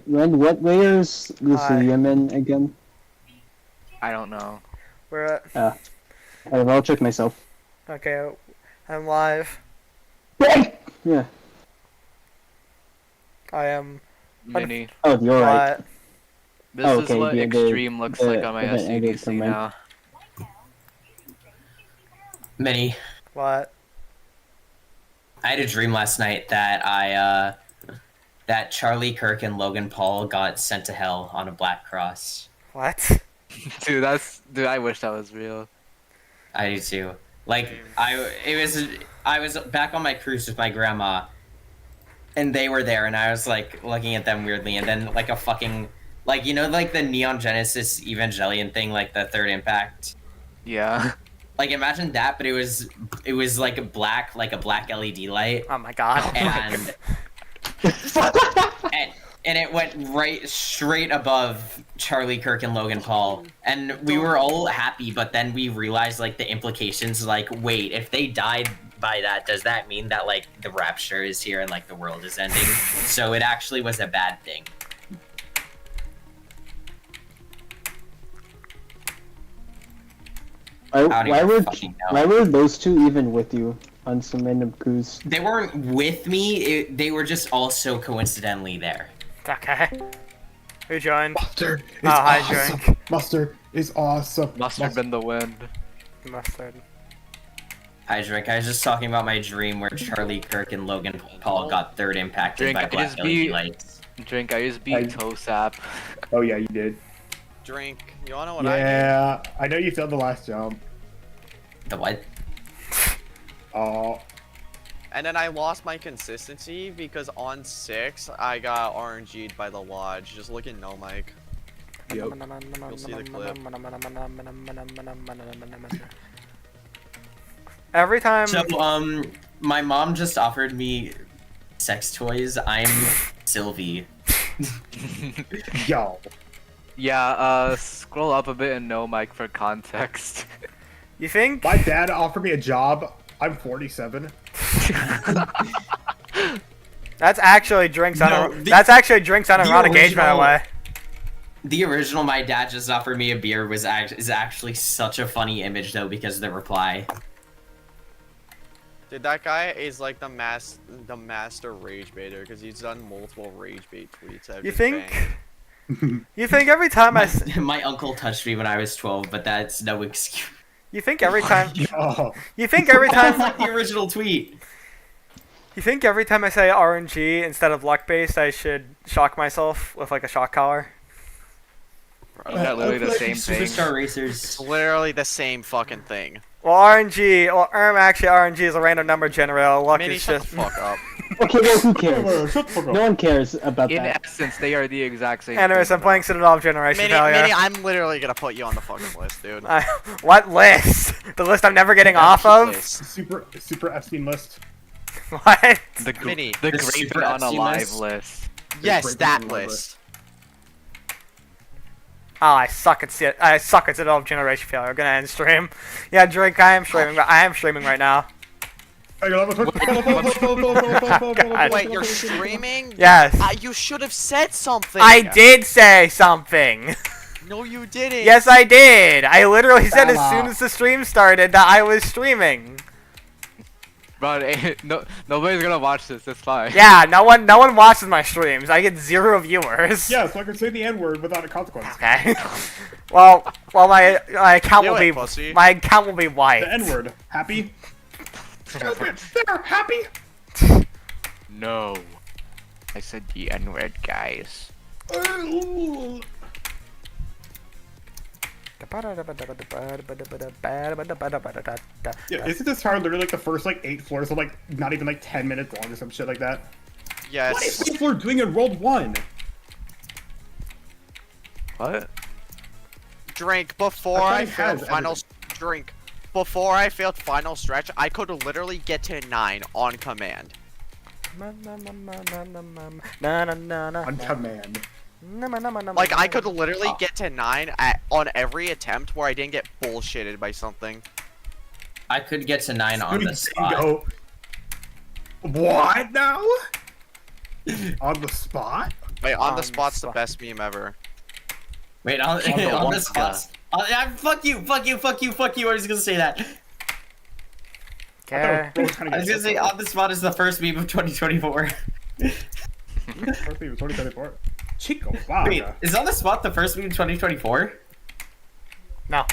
Ren, what layers Lucium in again? I don't know. We're at... I'll check myself. Okay, I'm live. Yeah. I am... Mini. Oh, you're right. This Oh, is okay, what the- extreme looks the like on my event ended for SCDC mine. now. Mini. What? I had a dream last night that that Charlie Kirk and Logan Paul got sent to hell on a black cross. What? Dude, I wish that was real. I do too. Like, I was back on my cruise with my grandma, and they were there, and I was like looking at them weirdly, and then like a fucking, like, you know, like the Neon Genesis Evangelion thing, like the Third Impact. Yeah. Like, imagine that, but it was like a black LED light. Oh my god. And and it went right straight above Charlie Kirk and Logan Paul, and we were all happy, but then we realized like the implications, like, wait, if they died by that, does that mean that like the rapture is here and like the world is ending? So it actually was a bad thing. Why were those two even with you on some random cruise? They weren't with me, they were just also coincidentally there. Okay. Who joined? Mustard is hi, awesome. Drink. Mustard is awesome. Mustard been the wind. Mustard. Hi, Drake. I was just talking about my dream where Charlie Kirk and Logan Paul got third impacted Drink, by I black just LED beat- lights. Drink, I just beat toe sap. Oh yeah, you did. Drink. You wanna know what I Yeah, I know you failed the last jump. The what? Oh, did? And then I lost my consistency because on 6, I got RNG'd by the Lodge. Just look at No Mic. yep. You'll see the clip. Every time... So, my mom just offered me sex toys. I'm Sylvie. Yo. Yeah, scroll up a bit and no mic for context. You think? My dad offered me a job. I'm 47. That's actually drinks on No, a... That's actually drinks on a the Ron Gage, by the original- way. The original "my dad just offered me a beer" is actually such a funny image though because of the reply. Dude, that guy is like the master rage baiter because he's done multiple rage bait tweets. I've You just think? banged. You think every time I... My uncle touched me when I was 12, but that's no excuse. You think every time... Oh, You think every That's time... like the original tweet. You think every time I say RNG instead of luck-based, I should shock myself with like a shock collar? Isn't that literally the same thing? Superstar Racers. It's literally the same fucking thing. Well, RNG... Well, actually, RNG is a random number generator. Luck Mini, is shut just... the fuck up. Okay, well, who cares? shut the fuck up. No one cares about In that. essence, they are the exact same Anyways, thing, I'm playing Citadel Generation Mini, Failure. Mini, I'm literally gonna put you on the fucking list, dude. What list? The list I'm never getting off of? List. super Epstein list. What? The Mini. the The Graven super on a Epstein live list. list. Yes, breaking that the number. list. Oh, I suck at Citadel Generation Failure. I'm gonna end stream. Yeah, Drake, I am streaming. I am streaming right now. Hey, you love it? Wait, you're streaming? Yes. You should have said something. I did say something. No, you didn't. Yes, I did. I literally said as soon as the stream started that I was streaming. But nobody's gonna watch this. It's fine. Yeah, no one watches my streams. I get 0 viewers. Yeah, so I can say the N-word without a consequence. Okay. well, my account Do will it, be pussy. my account will be white. The N-word. Happy? They're happy? No. I said the N-word, guys. Yeah, isn't this tower literally like the first like 8 floors are like not even like 10 minutes long or some shit like that? Yes. What is this floor doing in World 1? What? Drink before I I thought it failed has final everything. drink. Before I failed final stretch, I could literally get to 9 on command. On command. Like I could literally get to 9 on every attempt where I didn't get bullshitted by something. I could get to 9 on the spot. Go. What now? On the spot? Wait, on the spot's the best meme ever. Wait, on the spot. Fuck you! I was gonna say that. Okay. I was gonna say on the spot is the first meme of 2024. First meme of 2024. Chico, wow. Wait, is on the spot the first meme of 2024? No.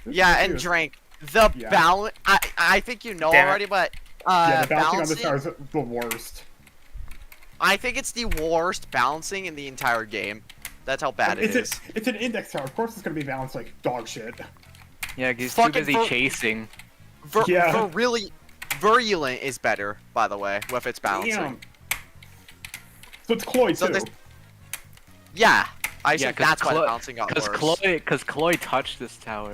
Yeah, and Drink. The balance. I think you know Damn it. already, but yeah, the bouncing on the balancing. star is the worst. I think it's the worst balancing in the entire game. That's how bad it is. It's an index tower. Of course, it's gonna be balanced like dog shit. Yeah, he's too busy chasing. Virulent is better, by the way, with its balancing. Damn. So it's Chloe too. Yeah, I Yeah, think that's why the bouncing got worse. Because Chloe touched this tower.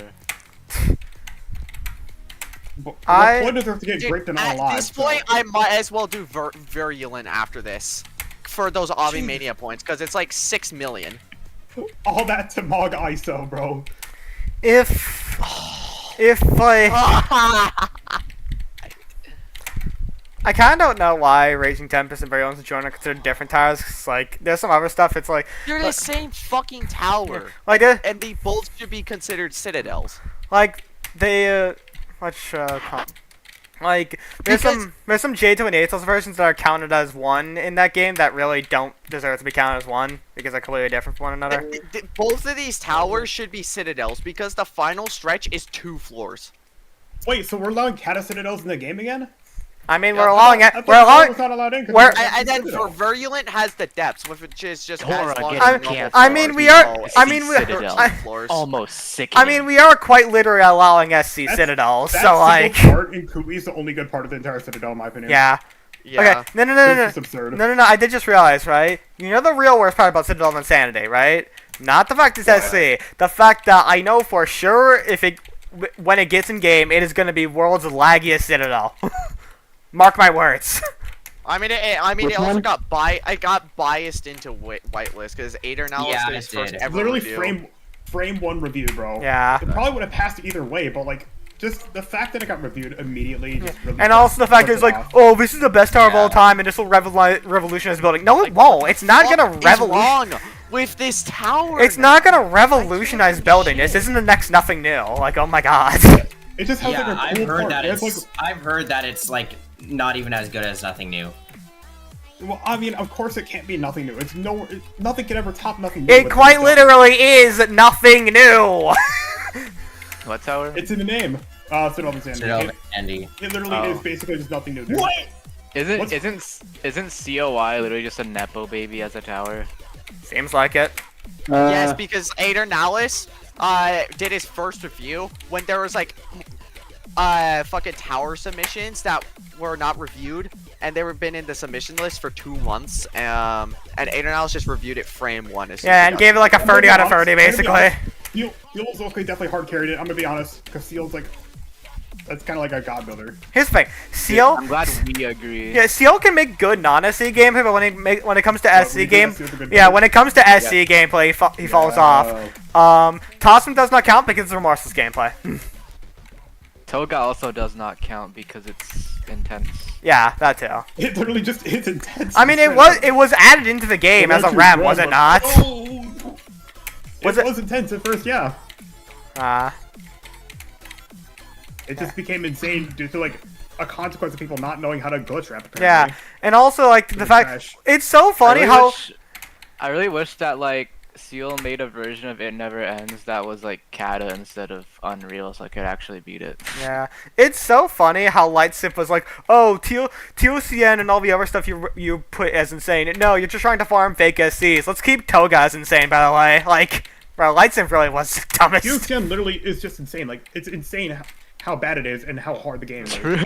Chloe deserves to get raped and At unalive. this point, I might as well do Virulent after this. For those Avi Mania points, because it's like 6 million. All that to Mog ISO, bro. If I kind of don't know why Raging Tempest and Virulence and Joan are considered different towers. 'Cause, like, there's some other stuff. It's like They're the same fucking tower. like And they both should be considered Citadels. like they like there's some J2 and Atos versions that are counted as one in that game that really don't deserve to be counted as one because they're completely different from one another. Both of these towers should be Citadels because the final stretch is 2 floors. Wait, so we're allowing Cata Citadels in the game again? I mean, Yeah, we're allowing it. I thought We're allowing. was not allowed in 'cause we're- it's And then Citadel. for Virulent has the depths, which is just Dora as long getting as canceled. normal I mean, we floors. are. I mean, we. Citadel. Floors. Almost sickening. I mean, we are quite literally allowing SC Citadels. That So like, single part in Kui is the only good part of the entire Citadel, in my opinion. yeah. Yeah. Okay. No. It's absurd. No. I did just realize, right? You know the real worst part about Citadel of Insanity, right? Not the fact it's SC. The fact that I know for sure when it gets in game, it is going to be world's laggiest Citadel. Mark my words. I mean, it also got biased into whitelist because Ader now Yeah, is his it first did. ever Literally review. frame 1 review, bro. Yeah. It probably would have passed either way, but like, just the fact that it got reviewed immediately just really And also the fact that it's like, off. oh, this is the best tower of all time, and this will revolutionize building. No, it won't. It's not gonna What is revolutionize. wrong with this tower? It's not gonna revolutionize building. This isn't the next nothing new. Like, oh my god. It just has Yeah, like a I've cool heard part. that It's like, I've heard that it's like not even as good as Nothing New. well, I mean, of course it can't be nothing new. Nothing can ever top nothing new. It with quite this literally is nothing new. What tower? stuff. It's in the name. Citadel of Insanity. Citadel of Andy. It literally is basically just nothing new. Dude. What? Isn't COI literally just a nepo baby as a tower? Seems like it. Yes, because Ader Nalis did his first review when there was like fucking tower submissions that were not reviewed, and they were been in the submission list for 2 months. And Ader Nalis just reviewed it frame 1. As soon Yeah, as and it gave it like a 30 out of 30, basically. Seal's okay, definitely hard carried it. I'm gonna be honest, because Seal's like, that's kind of like a god builder. Here's the thing. Seal. I'm glad we agree. Yeah, Seal can make good non-SC gameplay, but when it comes to SC we game, think Seal's a good yeah, builder. when it comes to SC gameplay, he falls off. Tossman does not count because it's remorseless gameplay. Toga also does not count because it's intense. Yeah, that too. It literally just is intense. I mean, it was added into the game as a rem, was it not? Was it was intense at first, yeah. It just became insane due to like a consequence of people not knowing how to glitch wrap. Apparently. Yeah, and also like the fact trash. it's so funny I really wish that like Seal made a version of It Never Ends that was like Kata instead of Unreal, so I could actually beat it. Yeah, it's so funny how Lightsip was like, oh, TOCN and all the other stuff you put as insane. No, you're just trying to farm fake SCs. Let's keep Toga as insane, by the way. Like, bro, Lightsip really was the dumbest. TOCN literally is just insane. Like, it's insane how bad it is and how hard the game is. True.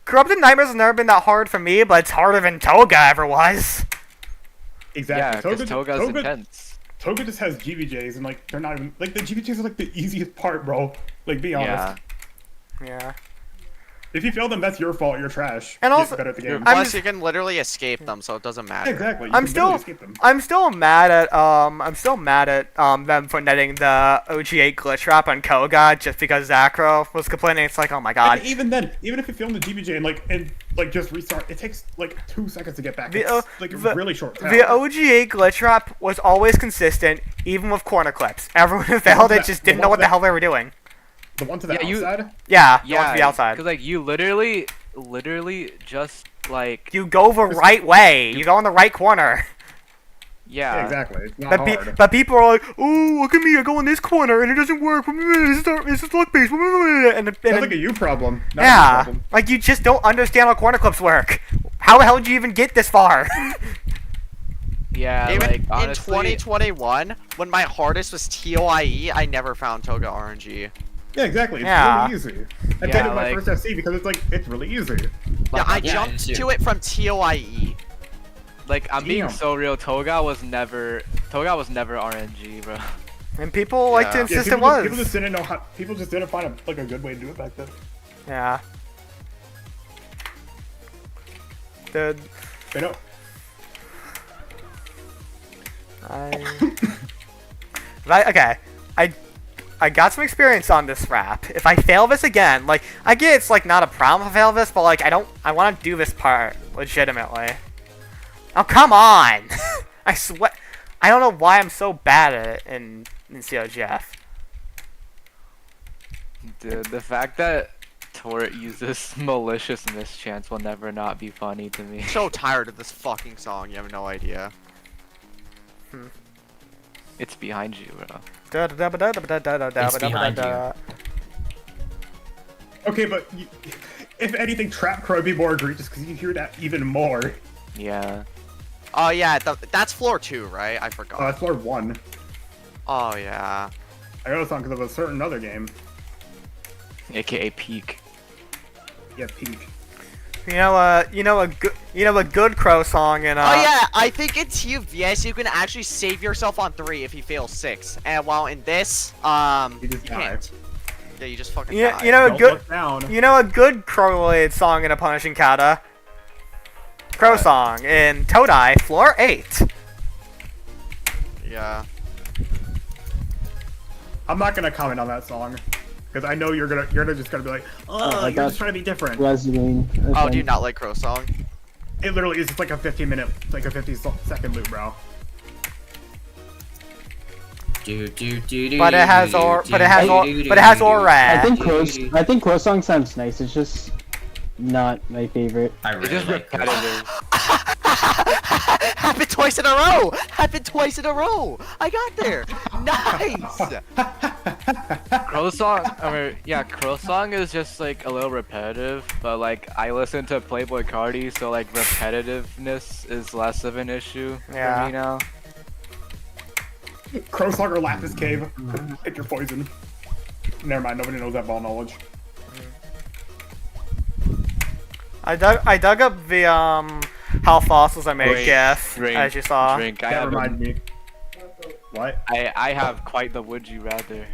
Corrupted Nightmares has never been that hard for me, but it's harder than Toga ever was. Exactly. Yeah, because Toga's intense. Toga just has GVJs, and like they're not even like the GVJs are like the easiest part, bro. Like, be honest. Yeah. If you fail them, that's your fault. You're trash. And Get also- better at the game. I'm Plus, you can literally escape them, so it doesn't matter. Exactly. You I'm can still- literally escape them. I'm still mad at them for netting the OG8 glitch wrap on Koga just because Zacro was complaining. It's like, oh my god. And even then, even if you film the DBJ and just restart, it takes like 2 seconds to get back. The, It's like a really short time. The OG8 glitch wrap was always consistent, even with corner clips. Everyone who failed it just didn't know what the hell they were doing. The one to the Yeah, you- outside. Yeah, the one Yeah, to the outside. Because like you literally just like You go the right way. You go in the right corner. Yeah, yeah. exactly. It's not But, hard. but people are like, oh, look at me, I go in this corner and it doesn't work. This is luck based. And Sounds like a you problem. Not a me yeah, problem. like you just don't understand how corner clips work. How the hell did you even get this far? Yeah, Even like in honestly, 2021, when my hardest was TOIE, I never found Toga RNG. Yeah, exactly. It's Yeah. really easy. I Yeah, played it my like- first FC because it's really easy. Yeah, I Yeah, jumped too. to it from TOIE. like I'm being Damn. so real. Toga was never RNG, bro. And people like to Yeah. insist people, it people just was. didn't know how. People just didn't find a good way to do it back then. Yeah. Dude, They know. okay. I got some experience on this rap. If I fail this again, like, I get it's, like, not a problem if I fail this, but, like, I want to do this part legitimately. Oh, come on! I swear. I don't know why I'm so bad at it in COGF. Dude, the fact that Tort uses malicious mischance will never not be funny to me. I'm so tired of this fucking song, you have no idea. It's behind you, bro. behind you. Okay, but if anything, Trap Crow would be more egregious because you hear that even more. Yeah. Oh yeah, that's floor 2, right? I forgot. That's floor 1. Oh yeah. I know the song because of a certain other game. AKA peak. Yeah, Peak. You know a good crow song in Oh yeah, I think in TVS you can actually save yourself on 3 if you fail 6, and while in this, You just die. can't. Yeah, you just fucking Yeah, die. you know a Don't good look down. You know a good crow-related song in a punishing kata? Crow song in Todai, floor 8. Yeah. I'm not gonna comment on that song because I know you're just gonna be like, oh, I you're got- just trying to be different. Resident. Oh, do you not like Crow Song? It literally is just like a 15-minute, like a 50-second loop, bro. But it has I aura. think Crow Song sounds nice. It's just not my favorite. I It's really just like it. repetitive. Happened twice in a row! Happened twice in a row! I got there! Nice! Crow song, Crow song is just like a little repetitive, but like I listen to Playboy Cardi, so like repetitiveness is less of an issue Yeah. for me now. Crow Song or Lapis Cave. Pick your poison. Never mind, nobody knows that ball knowledge. I dug up the how fossils I made Drink, gif, drink, as you saw. Drink. I That have, reminds me. What? I have quite the would you rather.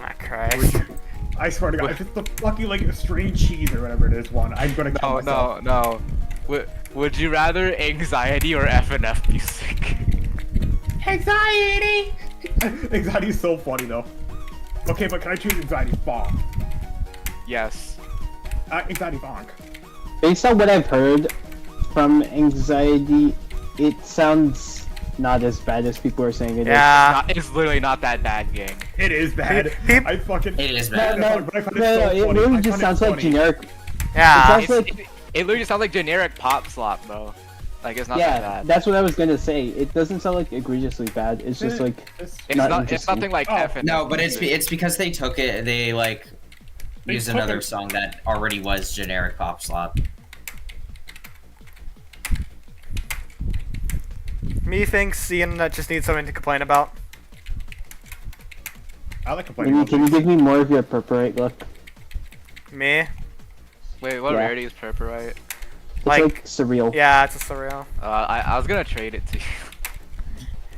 Ah, Christ. I swear to God, if it's the fucking like string cheese or whatever it is one, I'm gonna kill myself. No. Would you rather anxiety or FNF music? Anxiety! Anxiety is so funny though. Okay, but can I choose anxiety bonk? Yes. Anxiety bonk. Based on what I've heard from Anxiety, it sounds not as bad as people are saying it is. Yeah. It's literally not that bad, gang. It is bad. Peop- I fucking. It is No, bad. no, But I find no, it so no, funny. it I really find just it sounds like funny. generic. Yeah. It's also like, It literally just sounds like generic pop slop, bro. Like it's not that yeah, bad. that's what I was gonna say. It doesn't sound like egregiously bad. It's just like It's- It's not not. It's interesting. nothing like Oh, FNF. No, but music. it's because they took it. They like They used took another it- song that already was generic pop slop. Me thinks the internet just needs something to complain about. I like complaining. Can you give me more of your purpurite look? Me? Wait, what Yeah. rarity is Purpurite? It's Like- like surreal. Yeah, it's a surreal. I was gonna trade it to you.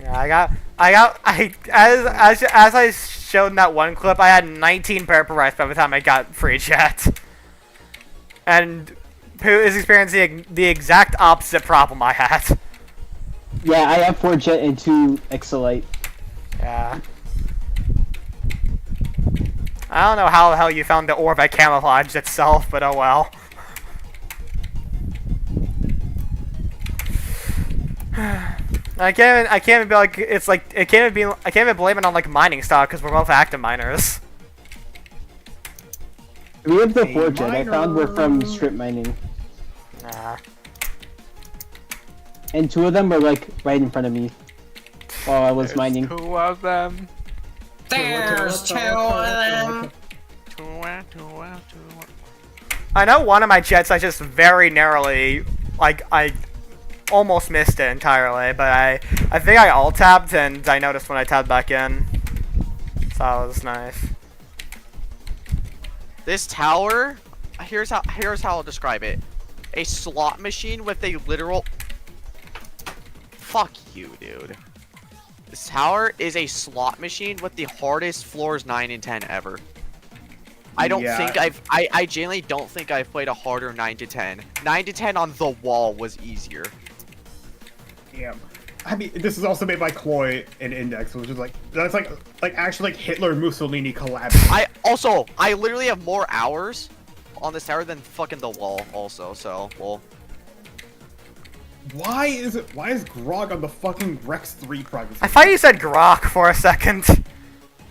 Yeah, as I showed in that one clip, I had 19 purple rice by the time I got free chat. And Pooh is experiencing the exact opposite problem I had. Yeah, I have 4 jet and 2 exolite. Yeah. I don't know how the hell you found the orb at camouflage itself, but oh well. I can't even be like, it's like, I can't even blame it on like mining stock because we're both active miners. 3 of the 4 jet I found were from strip mining. Nah. And 2 of them were like right in front of me while I was mining. 2 of them. There's 2 of them. I know one of my jets I just very narrowly, like, I almost missed it entirely, but I think I alt-tabbed and I noticed when I tabbed back in. So that was nice. This tower, here's how I'll describe it. A slot machine with a literal... Fuck you, dude. This tower is a slot machine with the hardest floors 9 and 10 ever. I don't think I genuinely don't think I've played a harder 9 to 10. 9 to 10 on the wall was easier. Damn. I mean, this is also made by Cloy and Index, which is like, that's like actually like Hitler and Mussolini collabing. I literally have more hours on this tower than fucking the wall also, so, well. Why is Grog on the fucking Rex 3 privacy? I thought you said Grok for a second.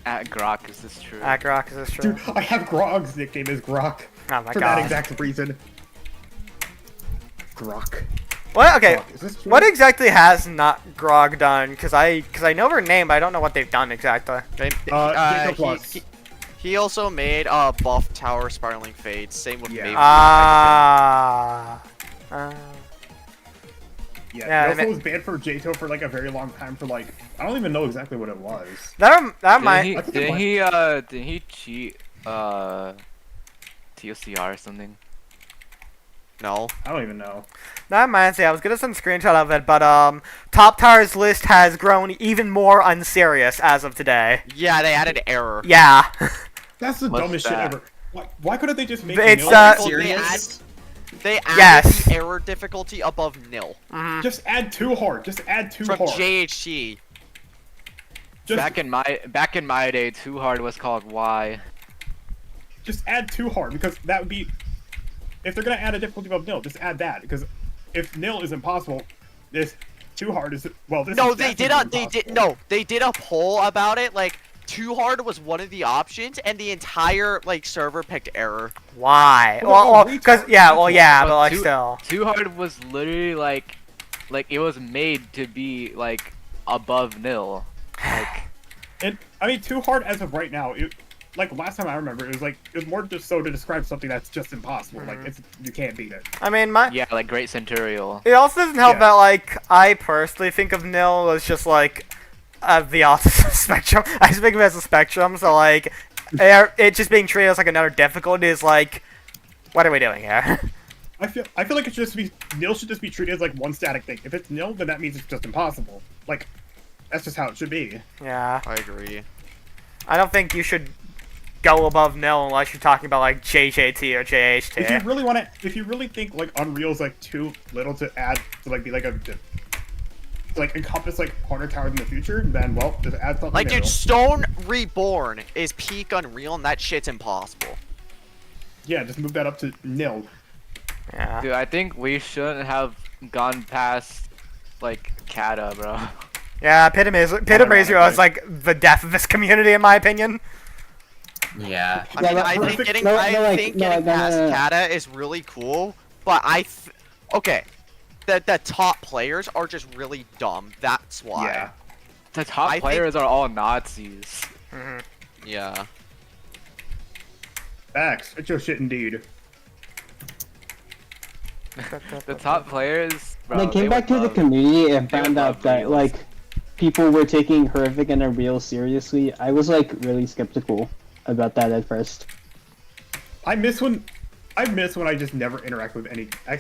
At Grok, is this true? At Grok, is this true? Dude, I have Grog's nickname is Grok. Oh my for god. that exact reason. Grok. What? Okay. Grok, is this true? What exactly has not Grog done? Because I know her name, but I don't know what they've done exactly. He also made buff tower spiraling fades. Same with Maven. Yeah, he also was banned for JTO for like a very long time for like, I don't even know exactly what it was. That might. Did he cheat TOCR or something? No. I don't even know. That reminds me, I was gonna send a screenshot of it, but Top Tower's list has grown even more unserious as of today. Yeah, they added error. Yeah. That's the dumbest shit ever. Why couldn't they just make It's, nil? Serious? They added the error difficulty above nil. Just add 2 hard. Just add 2 From hard. JHG. Just, Back in my day, too hard was called Y. just add 2 hard because that would be, if they're gonna add a difficulty above nil, just add that because if nil is impossible, this 2 hard is this. No, is they did a poll about it. Like, too hard was one of the options, and the entire like server picked error. Why? Well, because but like still. Too hard was literally like it was made to be like above nil. Like, And I mean, 2 hard as of right now, like last time I remember, it was more just so to describe something that's just impossible. Like you can't beat it. I mean, yeah, like Great Centurial. It also doesn't help that like I personally think of nil as just like the opposite spectrum. I just think of it as a spectrum, so like it just being treated as like another difficulty is like, what are we doing here? I feel like it should just be nil should just be treated as like one static thing. If it's nil, then that means it's just impossible. Like that's just how it should be. Yeah. I agree. I don't think you should go above nil unless you're talking about like JJT or JHT. If you really think like Unreal's like too little to add to like be like to encompass like harder towers in the future, then well, just add something. Like, dude, Stone Reborn is peak Unreal, and that shit's impossible. Yeah, just move that up to nil. Yeah. Dude, I think we shouldn't have gone past like Kata, bro. Yeah, Pitamazer is like the death of this community, in my opinion. Yeah. I mean, I think getting past Kata is really cool, but okay. The top players are just really dumb. That's why. Yeah. The top players are all Nazis. Yeah. Facts. It's your shit indeed. The top players, bro, When I came back to the community and found out that like people were taking Horrific and Unreal seriously, I was like really skeptical about that at first. I miss when I just never interact with any. I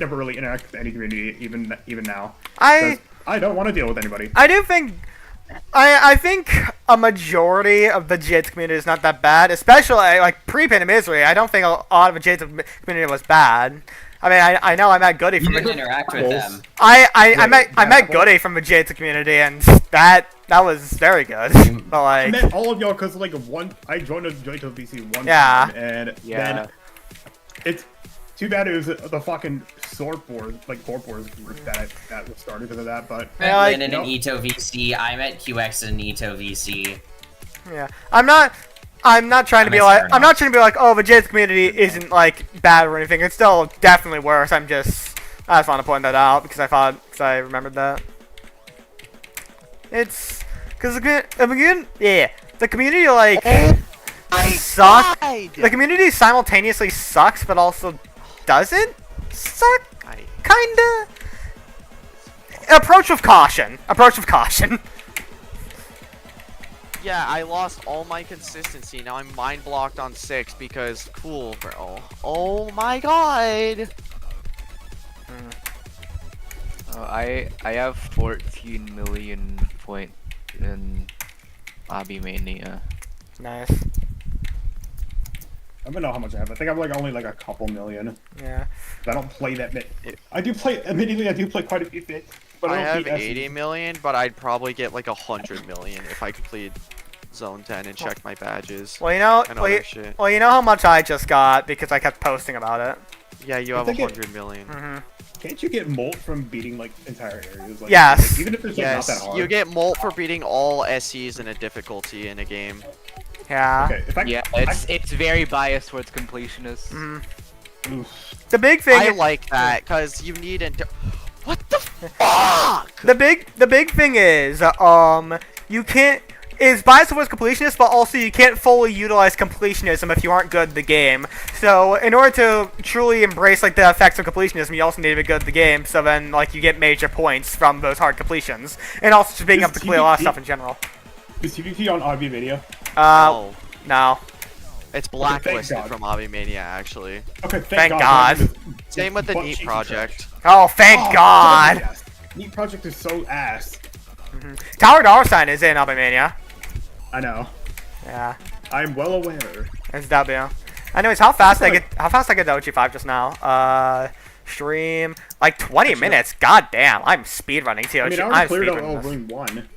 never really interact with any community, even now. I don't want to deal with anybody. I do think I think a majority of the Jits community is not that bad, especially like pre-Panda Misery. I don't think a lot of the Jits community was bad. I mean, I know I met Goody You from didn't interact with them. I met Goody from the Jits community, and that was very good. But I like, met all of y'all because like I joined a VC one Yeah. time, and Yeah. then it's too bad it was the fucking Sword Wars, like Corp Wars group that was started because of that. But I Yeah, met like, Lynn in no. an Ito VC. I met QX in an Ito VC. yeah, I'm not trying to be miss like her I'm now. not trying to be like, oh, the Jits community isn't like bad or anything. It's still definitely worse. I just want to point that out because I remembered that. It's because the community like sucks. The community simultaneously sucks, but also doesn't suck. Kinda. Approach with caution. Approach with caution. Yeah, I lost all my consistency. Now I'm mind blocked on 6 because cool, bro. Oh my god. I have 14 million point in Obby Mania. Nice. I don't know how much I have. I think I'm like only like a couple million. Yeah. I don't play that many. I do play. Admittedly, I do play quite a few things. But I don't have beat 80 million, but I'd probably get like 100 million if I completed Zone 10 and checked my badges Well, you know, and other shit. well, you know how much I just got because I kept posting about it. Yeah, you I have think it- 100 million. Can't you get molt from beating like entire areas? Like, Yes. like, even if it's like, not that Yes, hard. you get molt for beating all SCs in a difficulty in a game. Yeah. Okay, if I, Yeah, it's very biased towards completionists. oof. The big thing. I like that because you need What the fuck? The big thing is, you can't. Is biased towards completionist, but also you can't fully utilize completionism if you aren't good at the game. So in order to truly embrace like the effects of completionism, you also need to be good at the game. So then like you get major points from those hard completions, and also just being Is able to complete a lot of TVP stuff in general. Is TVP on Obby Video? No, No. it's thank blacklisted God. from Obby Mania actually. Okay, Thank God. Same with the Butt Neat cheeks project. Oh, thank Oh, God. yes. Neat Project is so ass. Tower Dollar Sign is in Albania. I know. Yeah. I'm well aware. It's W. Anyways, how fast I like- get to OG5 just now? Stream like 20 minutes. God damn, I'm speedrunning TOG. I mean, I I'm already cleared out speedrunning this. Ring 1.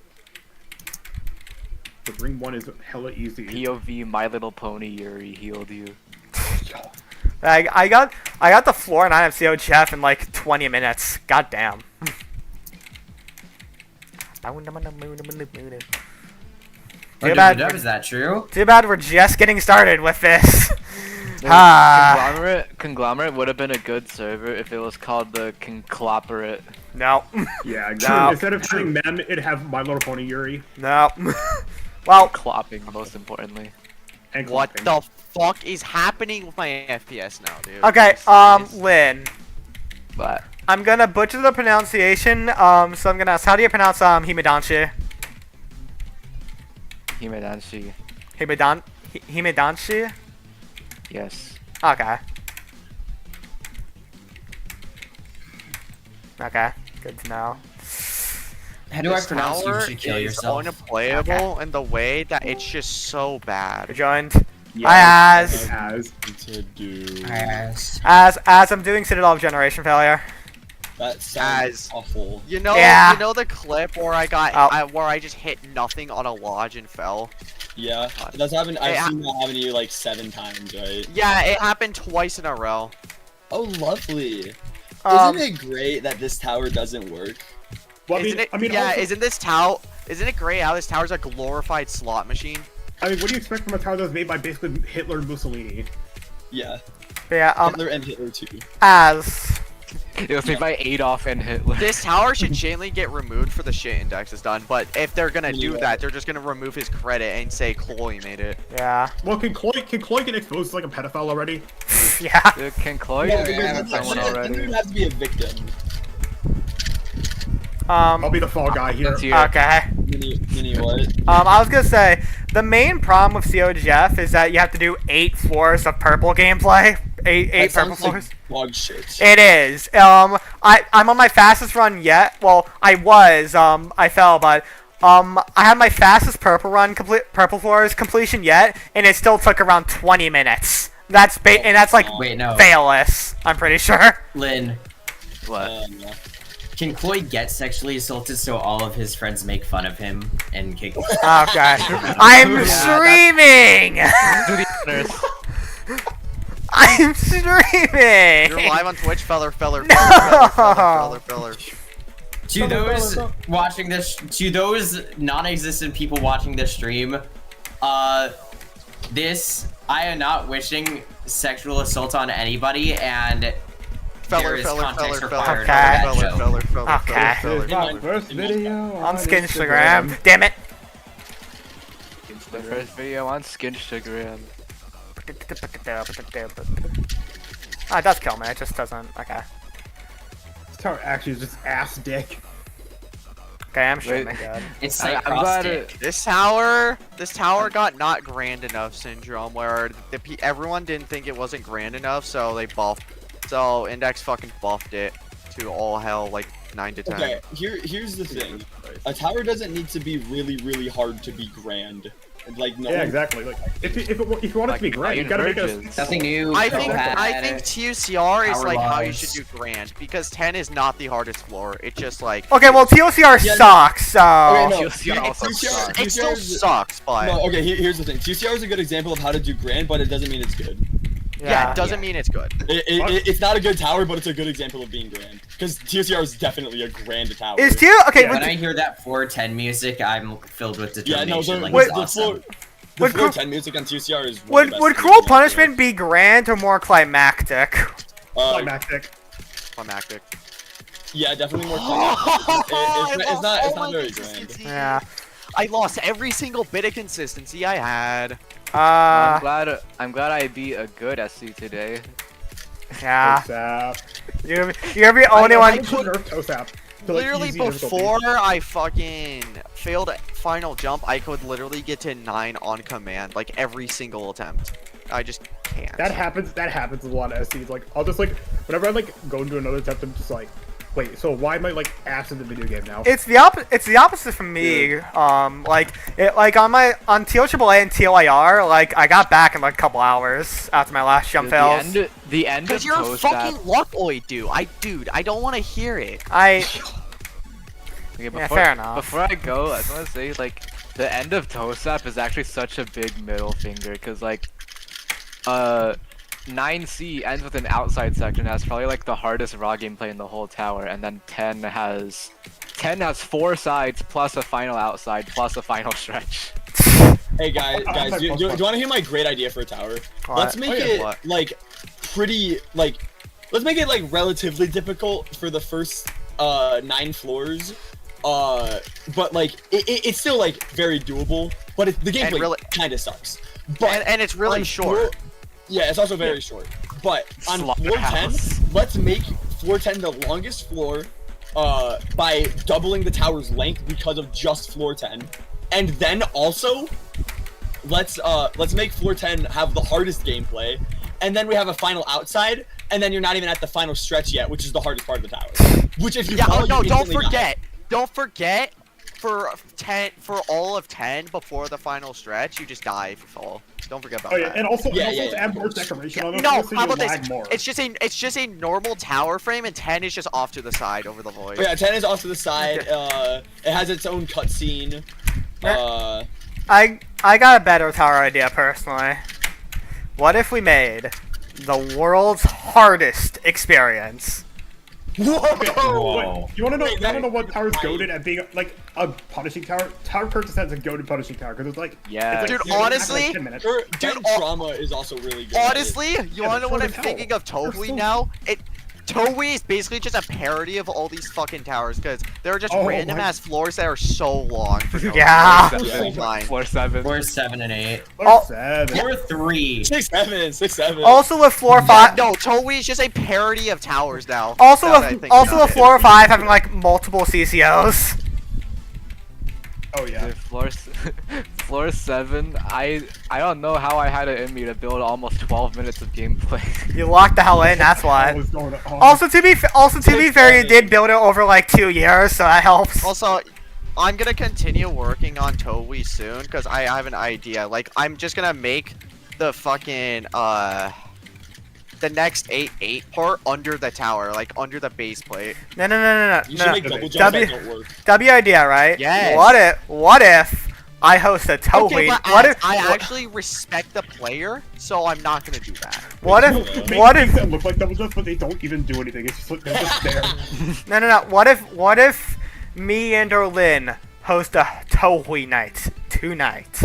But Ring 1 is hella easy. POV My Little Pony Yuri healed you. I got the floor 9 of COGF in like 20 minutes. God damn. Oh, Too bad. is that true? Too bad we're just getting started with this. Ah, Conglomerate would have been a good server if it was called the Conglomerate. no, Yeah, No. instead of having men, it'd have My Little Pony Yuri no. Well, Clopping, most importantly. and What clapping. the fuck is happening with my FPS now, dude? okay. Jesus. Lynn, But I'm gonna butcher the pronunciation. So I'm gonna ask, how do you pronounce Himedanshi? Himedanshi, Himedanshi? yes. Okay. Okay. Good to know. How do I This pronounce you tower should kill is yourself? unplayable in the way that it's just so bad. You're joined. Hi, Az. As To do Yes. As I'm doing Citadel of Generation Failure. that sounds As- awful. You know, Yeah. you know the clip where I got, Oh. where I just hit nothing on a lodge and fell. Yeah, that's happened. I've Hey, seen that happen to you like 7 times, right? Yeah, it happened twice in a row. Oh, lovely. Um, Isn't it great that this tower doesn't work? well, Isn't it? Yeah, isn't this tower? Isn't it great how this tower's a glorified slot machine? I mean, what do you expect from a tower that was made by basically Hitler and Mussolini? Yeah. yeah. Hitler and Hitler too. As. It was made by Adolf and Hitler. This tower should genuinely get removed for the shit index is done. But if they're gonna do Yeah. that, they're just gonna remove his credit and say Chloe made it. Yeah. Well, can Chloe get exposed as like a pedophile already? Yeah. Dude, can Chloe Yeah, just because have someone Hitler already? would have to be a victim. I'll be the fall guy here. Let's hear it. Okay. Mini what? I was gonna say the main problem with COGF is that you have to do 8 floors of purple gameplay. Eight That purple sounds floors. like dog shit. It is. I'm on my fastest run yet. Well, I was. I fell, but I had my fastest purple floors completion yet, and it still took around 20 minutes. That's and that's like Wait, no. failless. I'm pretty sure. Lynn, What? can Chloe get sexually assaulted so all of his friends make fun of him and kick? Okay. I'm streaming. Do the honors. I'm streaming. You're live on Twitch, feller. To those watching this, to those non-existent people watching this stream, I am not wishing sexual assault on anybody, and there is context required for that joke. Okay. This is my first video On Skinstagram. Damn it. The first video on Skinstagram. Oh, it does kill me. It just doesn't. Okay. This tower actually is just ass dick. Okay, I'm streaming. Good. It's I'm like glad it. This tower got not grand enough syndrome, where everyone didn't think it wasn't grand enough, so they buffed. So Index fucking buffed it to all hell, like 9 to 10. Okay, here's the thing. A tower doesn't need to be really hard to be grand. Like no. Yeah, exactly. Like if you want it to be grand, you gotta make a. nothing new. I so think bad. TUCR is Power like how you laws. should do grand, because 10 is not the hardest floor. It's just like Okay, well TOCR Yeah, sucks. So. Okay, no. TCR also sucks. it still sucks, but No, okay, here's the thing. TCR is a good example of how to do grand, but it doesn't mean it's good. yeah, it doesn't mean it's good. It's not a good tower, but it's a good example of being grand. Because TCR is definitely a grand tower. Is okay? Yeah, When I hear that 410 music, I'm filled with Yeah, no, determination. the, like, the, it's the awesome. floor, the Would floor cru- 10 music on TCR is one would of the would best cruel music on punishment be grand or more climactic? Climactic. Climactic. Yeah, definitely more climactic. It's not very grand. Consistency. Yeah. I lost every single bit of consistency I had. I'm glad I beat a good SC today. Yeah. Tosap. You're the only I one. should nerf Tosap to, like, Literally easy difficulty. before I fucking failed final jump, I could literally get to 9 on command, like every single attempt. I just can't. That happens with a lot of SCs. Like I'll just like whenever I like go into another attempt, I'm just like, wait, so why am I like ass in the video game now? It's the opposite from me. Like on TOAAA and TOIR, like I got back in like a couple hours after my last jump fails. The end of Because you're a Toast fucking app- luckoid, dude. I don't want to hear it. I Okay, fair enough. Before I go, I just want to say, like, the end of Tosap is actually such a big middle finger, because, like, 9C ends with an outside section. That's probably, like, the hardest raw gameplay in the whole tower, and then 10 has 4 sides, plus a final outside, plus a final stretch. Hey guys, do you want to hear my great idea for a tower? What? Let's make yeah. it What? like pretty like, let's make it like relatively difficult for the first 9 floors. But like it's still like very doable. But the gameplay really- kind of sucks. But And it's really on short. floor- yeah, it's also very short. But on floor 10, Slaughterhouse. let's make floor 10 the longest floor by doubling the tower's length because of just floor 10. And then also, let's make floor 10 have the hardest gameplay, and then we have a final outside, and then you're not even at the final stretch yet, which is the hardest part of the tower. Which if you Yeah, fall, oh no, you don't instantly die. forget, for all of 10 before the final stretch, you just die if you fall. Don't forget about Oh yeah, that. and also, Yeah, let's yeah. add more decoration on this. No, so how you about this? lag more. It's just a normal tower frame, and 10 is just off to the side over the void. Oh, yeah, 10 is off to the side. It has its own cutscene. I got a better tower idea personally. What if we made the world's hardest experience? Okay, Whoa! wait, you wanna know? Wait, You wanna know what that- tower's goated at being like a punishing tower? Tower Curtis has a goated punishing tower because it's like, Yeah. it's like Dude, you have to honestly- like 10 minutes. Dude, all- Trauma is also really good. Honestly, you Yeah, wanna know what I'm so does thinking Hell. of Tohui so- now? Tohui is basically just a parody of all these fucking towers, because there are just Oh random my- ass floors that are so long. For no Yeah. reason. Line. Floor 7. Floor 7 and 8. Oh. Seven. Floor 3. 6-7. Also with floor 5. No, Tohui is just a parody of towers now. Also now that I with think also about with it. floor 5 having like multiple CCOs. Oh yeah. Dude, floor 7, I don't know how I had it in me to build almost 12 minutes of gameplay. You locked the hell in. That's why. What was going on? Also to be fair, you did build it over like 2 years, so that helps. Also, I'm gonna continue working on Toei soon because I have an idea. Like, I'm just gonna make the fucking the next 8-8 part under the tower, like under the base plate. No. You should make double jumps that don't work. W idea, right? Yes. What if I host a Toei? Okay, but What if I actually respect the player, so I'm not gonna do that. What Yeah. if Make what things if that look like double jumps, but they don't even do anything. It's just like, they're just there. no. What if me and Orlin host a Toei night tonight?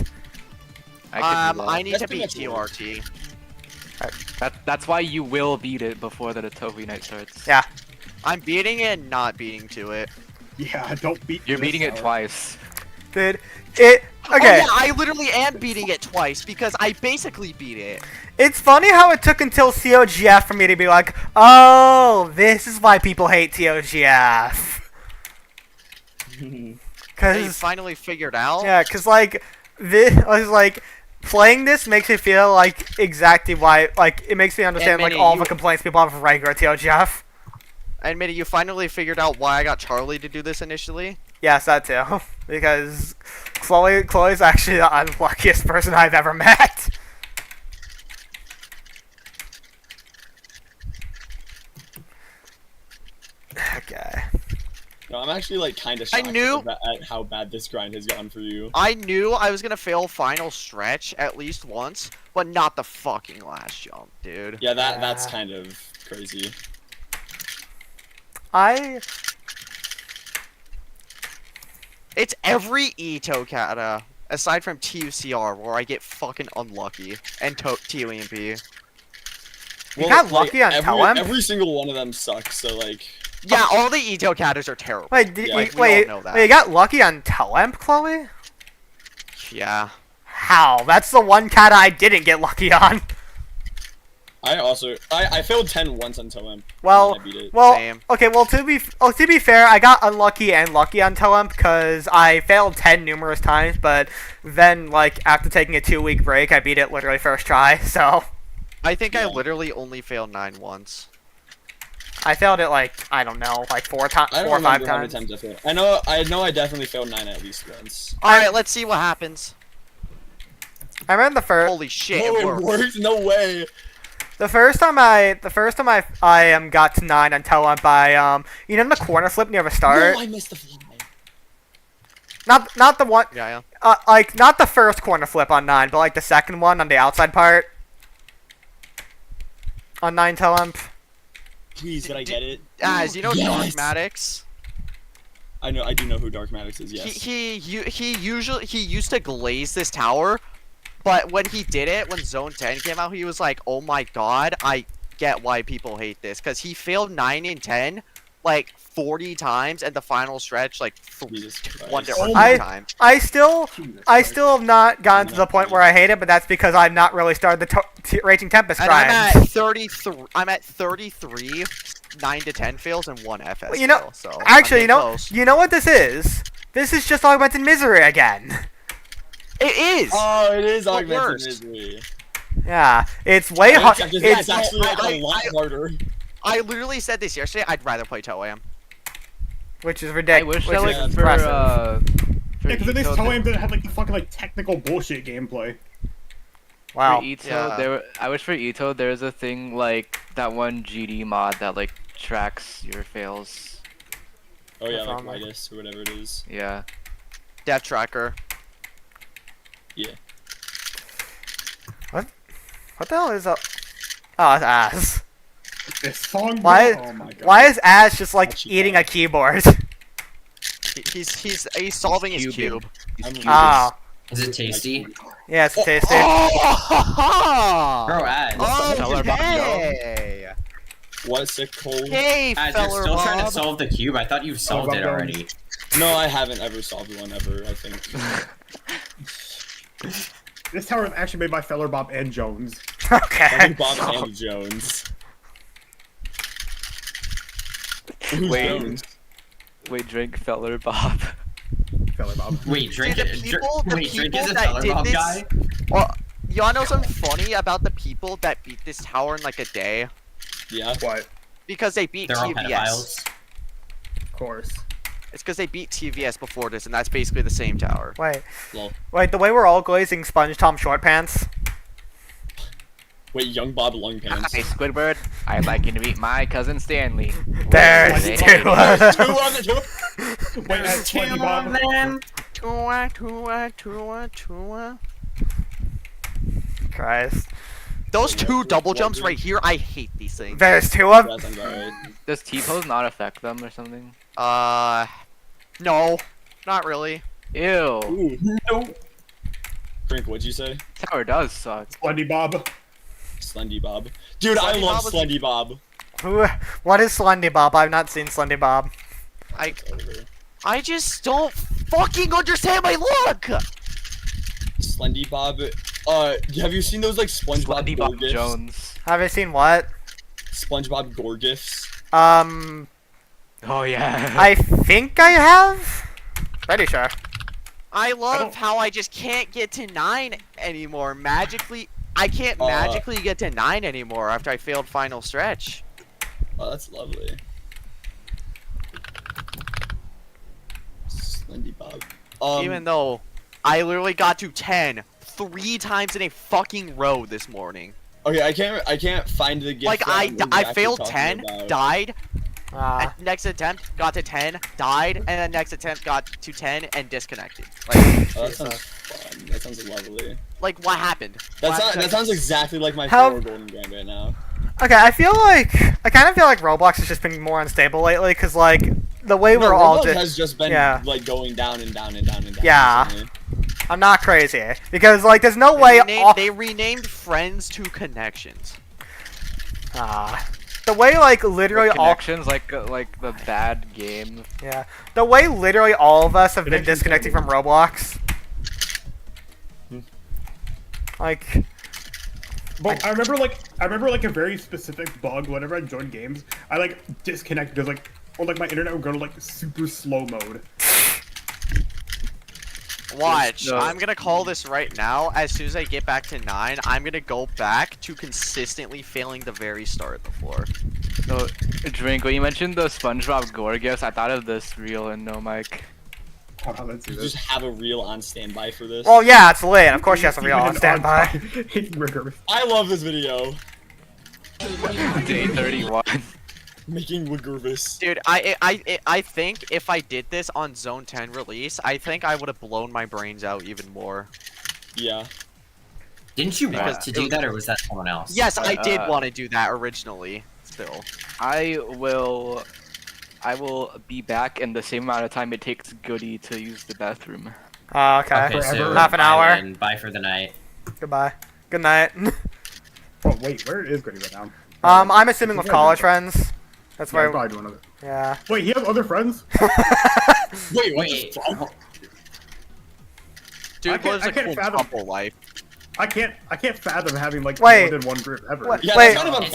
I could do that. I need That's to beat pretty much TRT. That's why you will beat it before the Toby night starts. Yeah. I'm beating it and not beating to it. Yeah, don't beat. You're this beating it tower. twice. Dude, Okay. okay. Oh, yeah, I literally am beating it twice because I basically beat it. It's funny how it took until COGF for me to be like, oh, this is why people hate TOGF. You Cause finally figured out. yeah, cause like this, I was like. Playing this makes me feel like exactly why, like, it makes me understand, like, Minnie, all you- the complaints people have with regular TOGF. I admit it, you finally figured out why I got Charlie to do this initially. Yes, that too. Because Chloe's actually the unluckiest person I've ever met. Okay. No, I'm actually like kind of I shocked knew- at how bad this grind has gone for you. I knew I was gonna fail final stretch at least once, but not the fucking last jump, dude. Yeah, that's kind of crazy. It's every Ito kata, aside from TUCR, where I get fucking unlucky, and TUEMP. You got lucky on Toem? Every single one of them sucks. So like, Yeah, all the Ito katas are terrible. Wait, Yeah, like, we wait, all know that. wait, you got lucky on Toemp, Chloe? Yeah. How? That's the one kata I didn't get lucky on. I failed 10 once on Toem. Well, I beat it. Same. okay, well to be fair, I got unlucky and lucky on Toemp because I failed 10 numerous times, but then like after taking a 2-week break, I beat it literally first try. So I think I Yeah. literally only failed 9 once. I failed it like I don't know, like 4 I don't or 5 remember how many times. times I failed. I know I definitely failed 9 at least once. Alright, let's see what happens. I remember the first Holy shit, No, it it worked. worked. No way. the first time I got to 9 on Toemp by you know the corner flip near the start. No, I missed the fly. Not the one Yeah. like not the first corner flip on 9, but like the second one on the outside part. On 9 Toemp. Please, did I get it? As you know, Yes! Darkmatics. I do know who Dark Maddox is. Yes. He used to glaze this tower, but when he did it, when Zone 10 came out, he was like, "Oh my god, I get why people hate this," because he failed 9 and 10 like 40 times, and the final stretch like Jesus Christ. one different I- time. I still have not gotten to Yeah. the point where I hate it, but that's because I've not really started the Raging Tempest And I'm grind. at 33. I'm at 33, 9 to 10 fails and 1 FS. Well, you know- fail, so Actually, I'm getting close. you know what this is? This is just Augmented Misery again. It is. Oh, it is What Augmented worse? Misery. Yeah, it's way hard. It's actually like I- a lot harder. I literally said this yesterday. I'd rather play Toem. Which is I ridiculous. wish Which that is like for impressive. for Yeah, because at least Ito, Toem didn't have like the fucking like technical bullshit gameplay. Wow. For Ito, Yeah. I wish for Ito there was a thing like that one GD mod that like tracks your fails. Oh yeah, like Probably. Midas or whatever it is. Yeah. Death Tracker. What the hell is up? Oh, it's Ass. This song. Why- Oh my god. Why is Ass just like Actually, eating a keyboard? He's solving his cubing. cube. I'm Ah, Is it tasty? yeah, it's tasty. Oh! Bro, ads. Feller Bob, Okay. What's it called? Hey, Ads, you're feller still trying to Bob. solve the cube. I thought you've solved Bob it Jones. already. No, I haven't ever solved one ever. I think. This tower is actually made by Feller Bob and Jones. I Okay. think Bob and Jones. Who's Wait. Jones? Wait, drink Feller Bob. Feller Bob. Wait, drink the it. people- the Wait, drink people is a that Feller did Bob this- guy? Well, y'all know something funny about the people that beat this tower in like a day? Yeah. What? Because they beat They're all TBS. pedophiles. Of course. It's because they beat TVS before this, and that's basically the same tower. Lol. Wait, the way we're all glazing Sponge Tom short pants. Wait, Young Bob Long Pants. Hey, Squidward, I'd like you to meet my cousin Stanley. There's Hey, two. Two on the two. Wait, Slendy Bob. Tua. Christ. Those two double jumps right here, I hate these things. There's two of. That sounds alright. Does T-pose not affect them or something? No, not really. Ew. Ooh. Nope. Frank, what'd you say? Tower does suck. Slendy Bob. Slendy Bob. Dude, I Slendy love Bob was- Slendy Bob. What is Slendy Bob? I've not seen Slendy Bob. I just don't fucking understand my look. Slendy Bob. Have you seen those like SpongeBob Slendy gore Bob gifs? Jones. Have you seen what? SpongeBob gore gifs. Oh yeah. I think I have. Pretty sure. I love don't- how I just can't get to 9 anymore. Magically, I can't magically get to 9 anymore after I failed final stretch. Oh, that's lovely. Slendy Bob. Even though I literally got to 10 3 times in a fucking row this morning. Okay, I can't find the gift. Like that I'm I exactly failed talking 10, about. died, Ah. and next attempt got to 10, died, and then next attempt got to 10 and disconnected. Like, Oh, that sounds fun. That sounds lovely. like what happened? That sounds exactly like my How- 4 golden grand right now. Okay, I kind of feel like Roblox has just been more unstable lately, cause like the way No, we're all Roblox has just been yeah. like going down and down and down and down. Yeah. recently. I'm not crazy because like there's no way. They renamed friends to connections. The way like literally all Connections like the bad game. yeah, the way literally all of us have been Connections disconnecting from can Roblox. Like, But I remember like a very specific bug. Whenever I joined games, I like disconnect because or like my internet would go to like super slow mode. Watch, No. I'm gonna call this right now. As soon as I get back to 9, I'm gonna go back to consistently failing the very start of the floor. So, Drink, when you mentioned the SpongeBob gore gifts, I thought of this reel and no mic. Hold on, let's do Just this. have a reel on standby for this. well, yeah, it's Lynn. Of course, she has to be on Even standby. It's rigorous. I love this video. Day 31. Making Wigurvis. Dude, I think if I did this on Zone 10 release, I think I would have blown my brains out even more. Yeah. Didn't you want Because to do that, or was that someone else? Yes, I did Uh, want to do that originally. Still. I will be back in the same amount of time it takes Goody to use the bathroom. Okay. Okay, so Forever. Half an bye hour. then. Bye for the night. Goodbye. Good night. Oh wait, where is Goody right now? I'm assuming with college friends. That's Yeah, why. I'm probably doing it. Yeah. Wait, he has other friends? Wait, Wait. Dude, I can't- was I a can't cool fathom- couple life. I can't fathom having like Wait. more than one group ever. Wait. Yeah, Wait. that's kind of It's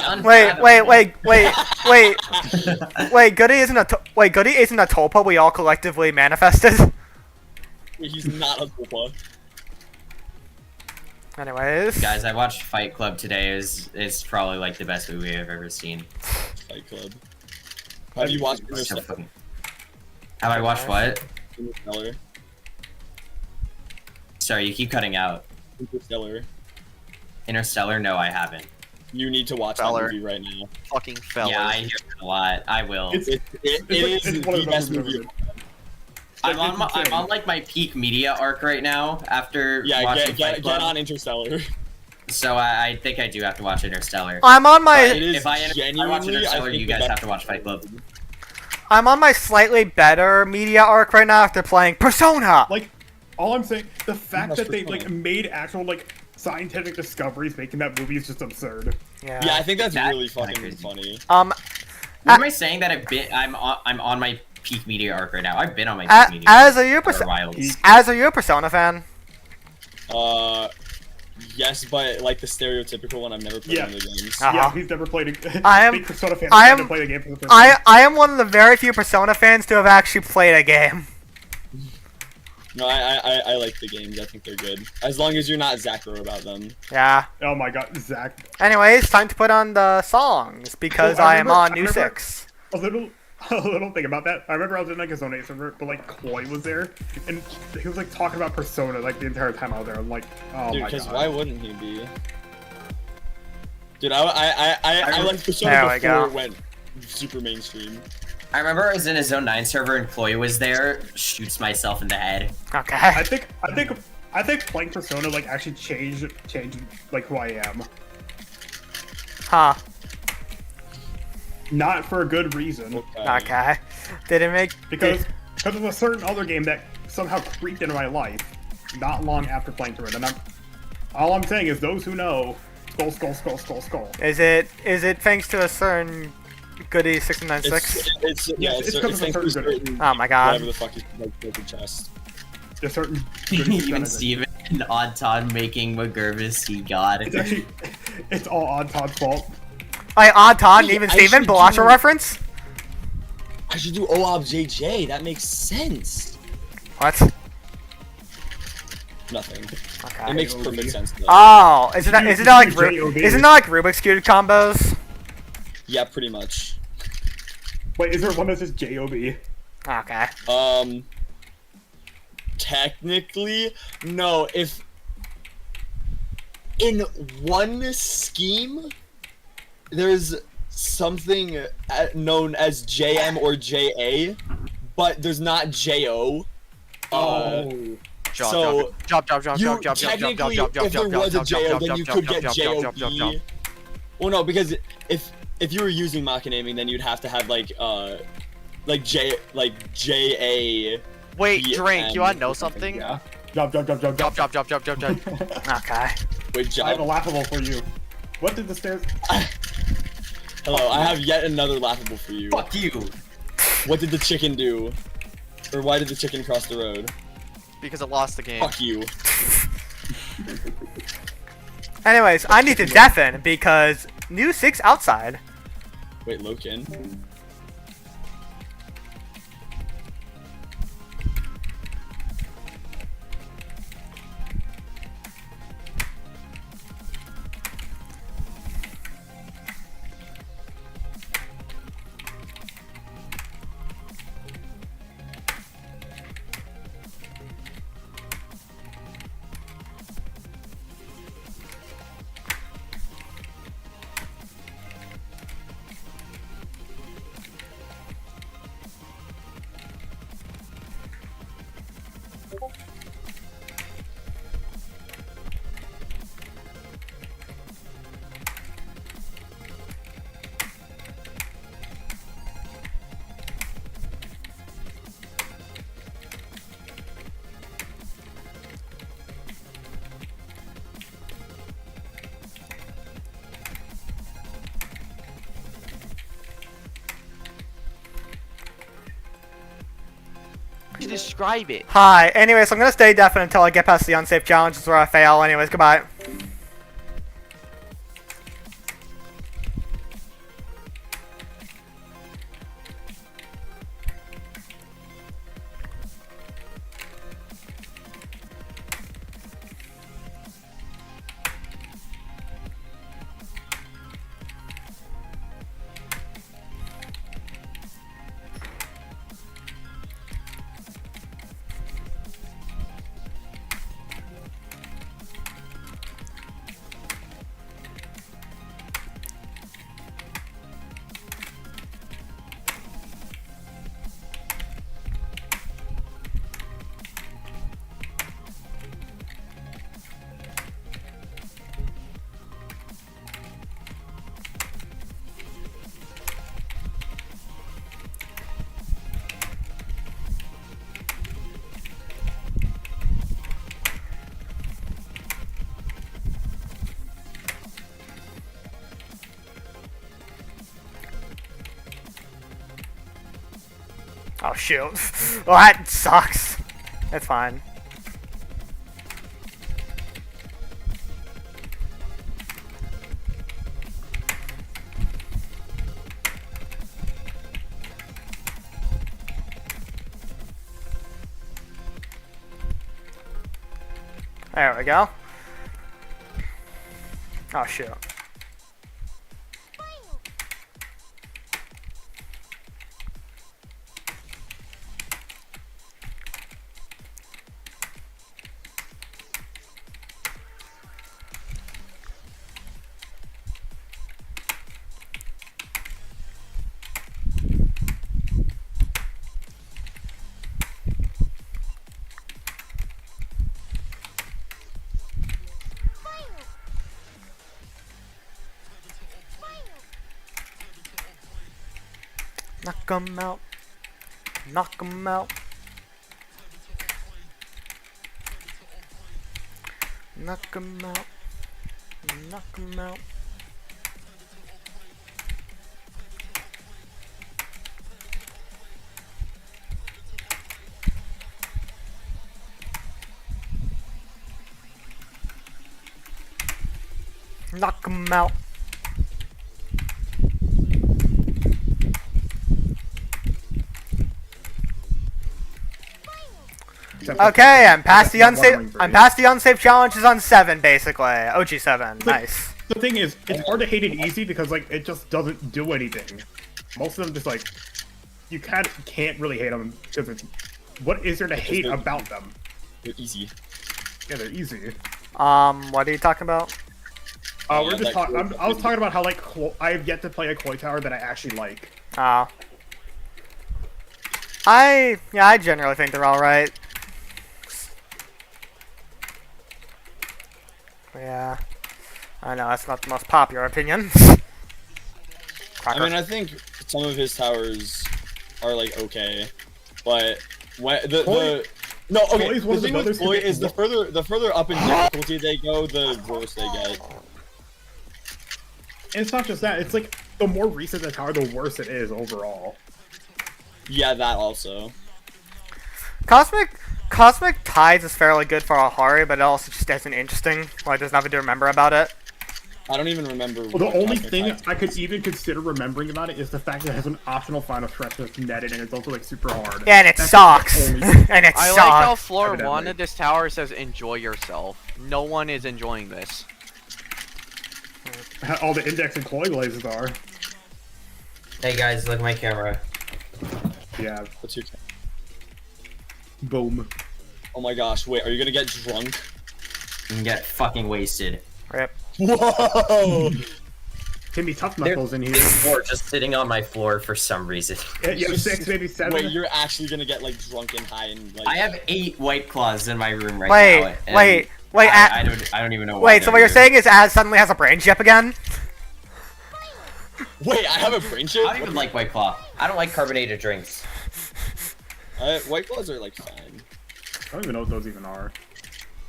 a Wait. Goody isn't a tulpa we all collectively manifested. He's not a Koopa. Anyways. Guys, I watched Fight Club today. It's probably like the best movie I've ever seen. Fight Club. Have you watched It's so Interstellar? fucking... Have I watched what? Interstellar? Sorry, you keep cutting out. Interstellar. Interstellar? No, I haven't. You need to watch Feller. that movie right now. Fucking fella. Yeah, I hear it a lot. I will. It's- It like- is it's one of the the best movies movie. I've ever I'm on like my peak media arc right now after Yeah, watching Fight get Club. on Interstellar. So I think I do have to watch Interstellar. I'm on my It is If I watch genuinely, Interstellar, think you the guys best- have to watch Fight Club. I'm on my slightly better media arc right now after playing Persona. Like, all I'm saying, the fact That's that they pretty like fun. made actual like scientific discoveries making that movie is just absurd. Yeah, I think that's That's really kinda fucking crazy. funny. What am I saying that I'm on my peak media arc right now? I've been on my peak media as arc are you for a Persona? while. As are you a Persona fan? Yes, but like the stereotypical one, I've never played Yeah. in the games. Uh-huh. Yeah, he's never played a I am- big Persona fan. I I am- haven't played a game for the first time. I am one of the very few Persona fans to have actually played a game. No, I like the games. I think they're good. As long as you're not Zacro about them. Yeah. Oh my god, Zach. Anyways, time to put on the songs because Well, I I am remember- on I New remember- 6. A little. a little thing about that. I remember I was in like a Zone 8 server, but like Chloe was there, and he was like talking about Persona like the entire time I was there. I'm like, oh Dude, my because god. why wouldn't he be? Dude, I like Persona There we before go. it went super mainstream. I remember I was in a Zone 9 server and Chloe was there, shoots myself in the head. Okay. I think playing Persona like actually changed like who I am. Huh. Not for a good reason. Okay. Did it make... Because there's a certain other game that somehow creeped into my life not long after playing through it, and all I'm saying is those who know, skull, skull, skull, skull, skull. Is it thanks to a certain goody 696? It's Yes, it's because of a certain certain Oh my god. whatever the fuck is like the chest. A certain Even Steven and Odd Todd making McGurvis see God. It's actually, it's all Odd Todd's fault. Like, Odd Todd and Hey, even I Steven, should Balacha do- reference? I should do OOBJJ. That makes sense. What? Nothing. Okay. It makes perfect sense. Though. Oh, isn't that like J.O.B.? isn't that like Rubik's Cube combos? Yeah, pretty much. Wait, is there one that says J.O.B.? Okay. Technically, no. If in one scheme, there's something known as JM or JA, but there's not JO. So you technically, if there was a JO, then you could get JOB. Well, no, because if you were using Maka naming, then you'd have to have like JA. Wait, Yeah, Drink, you wanna know something? Yeah. Jump. Okay. Wait, I have a job. laughable for you. What did the stairs... Hello, I have yet another laughable for you. Fuck you. What did the chicken do? Or why did the chicken cross the road? Because it lost the game. Fuck you. Anyways, I need to deafen because new 6 outside. Wait, Loken. You describe it. Hi. Anyways, I'm gonna stay deafen until I get past the unsafe challenges where I fail. Anyways, goodbye. Oh shoot. Well, that sucks. That's fine. There we go. Oh shoot. Knock 'em out. Knock 'em out. Knock 'em out. Knock 'em out. Knock 'em out. Okay, I'm past the unsafe. I'm past the unsafe challenges on 7, basically. OG 7, nice. The thing is, it's hard to hate it easy because like it just doesn't do anything. Most of them just like you can't really hate them because it's what is there to hate about them? They're easy. Yeah, they're easy. What are you talking about? We're just talking. I was talking about how like I have yet to play a koi tower that I actually like. Oh. I generally think they're alright. Yeah. I know, that's not the most popular opinion. I mean, I think some of his towers are like okay, but when no, okay. The thing with Koi is the further up in difficulty they go, the worse they get. And it's not just that; it's like the more recent the tower, the worse it is overall. Yeah, that also. Cosmic Tides is fairly good for Ahari, but it also just isn't interesting. Like, there's nothing to remember about it. I don't even remember. Well, the only thing I could even consider remembering about it is the fact that it has an optional final stretch that's netted, and it's also like super hard. Yeah, and it sucks. And it I sucks. like how floor Evidently. 1 of this tower says enjoy yourself. No one is enjoying this. All the index and koi blazes are. Hey guys, look at my camera. Yeah. What's your? Boom. Oh my gosh! Wait, are you gonna get drunk? You can get fucking wasted. Rip. Whoa! Timmy Tough Knuckles in here. Or just sitting on my floor for some reason. Yeah, you have 6, maybe 7. Wait, you're actually gonna get like drunk and high and like. I have 8 white claws in my room right Wait, now. and wait. I don't even know. Wait, so what you're saying is Az suddenly has a brain chip again? Wait, I have a brain chip. I don't even like white claw. I don't like carbonated drinks. White claws are like fine. I don't even know what those even are.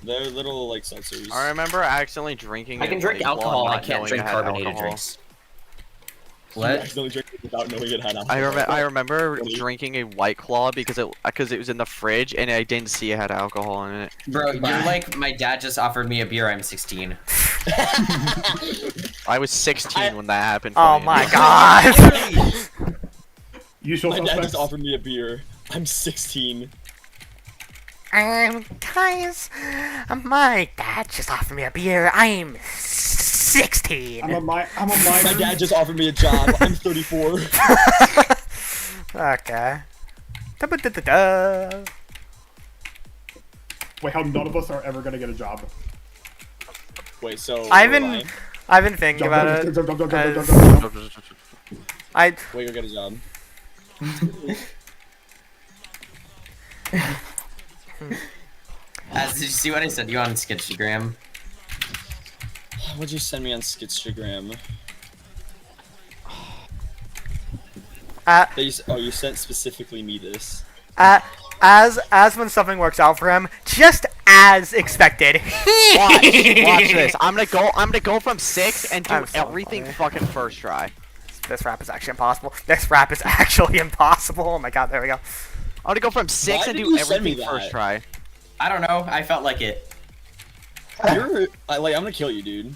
They're little like seltzers. I remember accidentally drinking. I can it drink White Claw, alcohol. I not can't knowing drink it had carbonated alcohol. drinks. You What? accidentally drink it without knowing it had alcohol. I remember Really? drinking a White Claw because it was in the fridge and I didn't see it had alcohol in it. Bro, you're like my dad just offered me a beer. I'm 16. I was 16 when that happened. Oh Flame. my god. Usual My dad suspects. just offered me a beer. I'm 16. Guys, my dad just offered me a beer. I'm 16. I'm a minor. My dad just offered me a job. I'm 34. Okay. Da-ba-da-da-da. Wait, how none of us are ever gonna get a job? Wait, so. I've been thinking about it. I Wait, you'll get a job. Did you see what I sent you on Sketchagram? What'd you send me on Skitstagram? You sent specifically me this. as when something works out for him, just as expected. Watch this. I'm gonna go from 6 and do I'm so everything funny. fucking first try. This rap is actually impossible. This rap is actually impossible. Oh my god, there we go. I'm gonna go from 6 Why and did do you send me everything first that? try. I don't know. I felt like it. You're I'm gonna kill you, dude.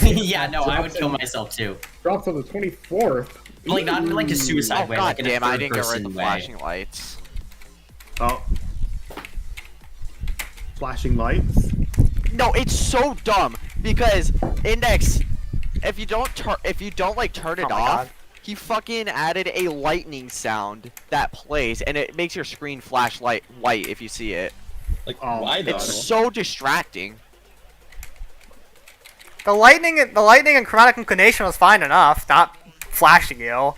Yeah, no, I would kill myself too. Drops on the 24th. Like not in like a suicide Oh way, god like in a damn! I didn't get rid third-person of the way. flashing lights. Oh. Flashing lights. No, it's so dumb because Index, if you don't like turn it Oh my off, God. he fucking added a lightning sound that plays and it makes your screen flash white if you see it. Like, Oh why my though? It's so distracting. The lightning and chromatic inclination was fine enough, not flashing you.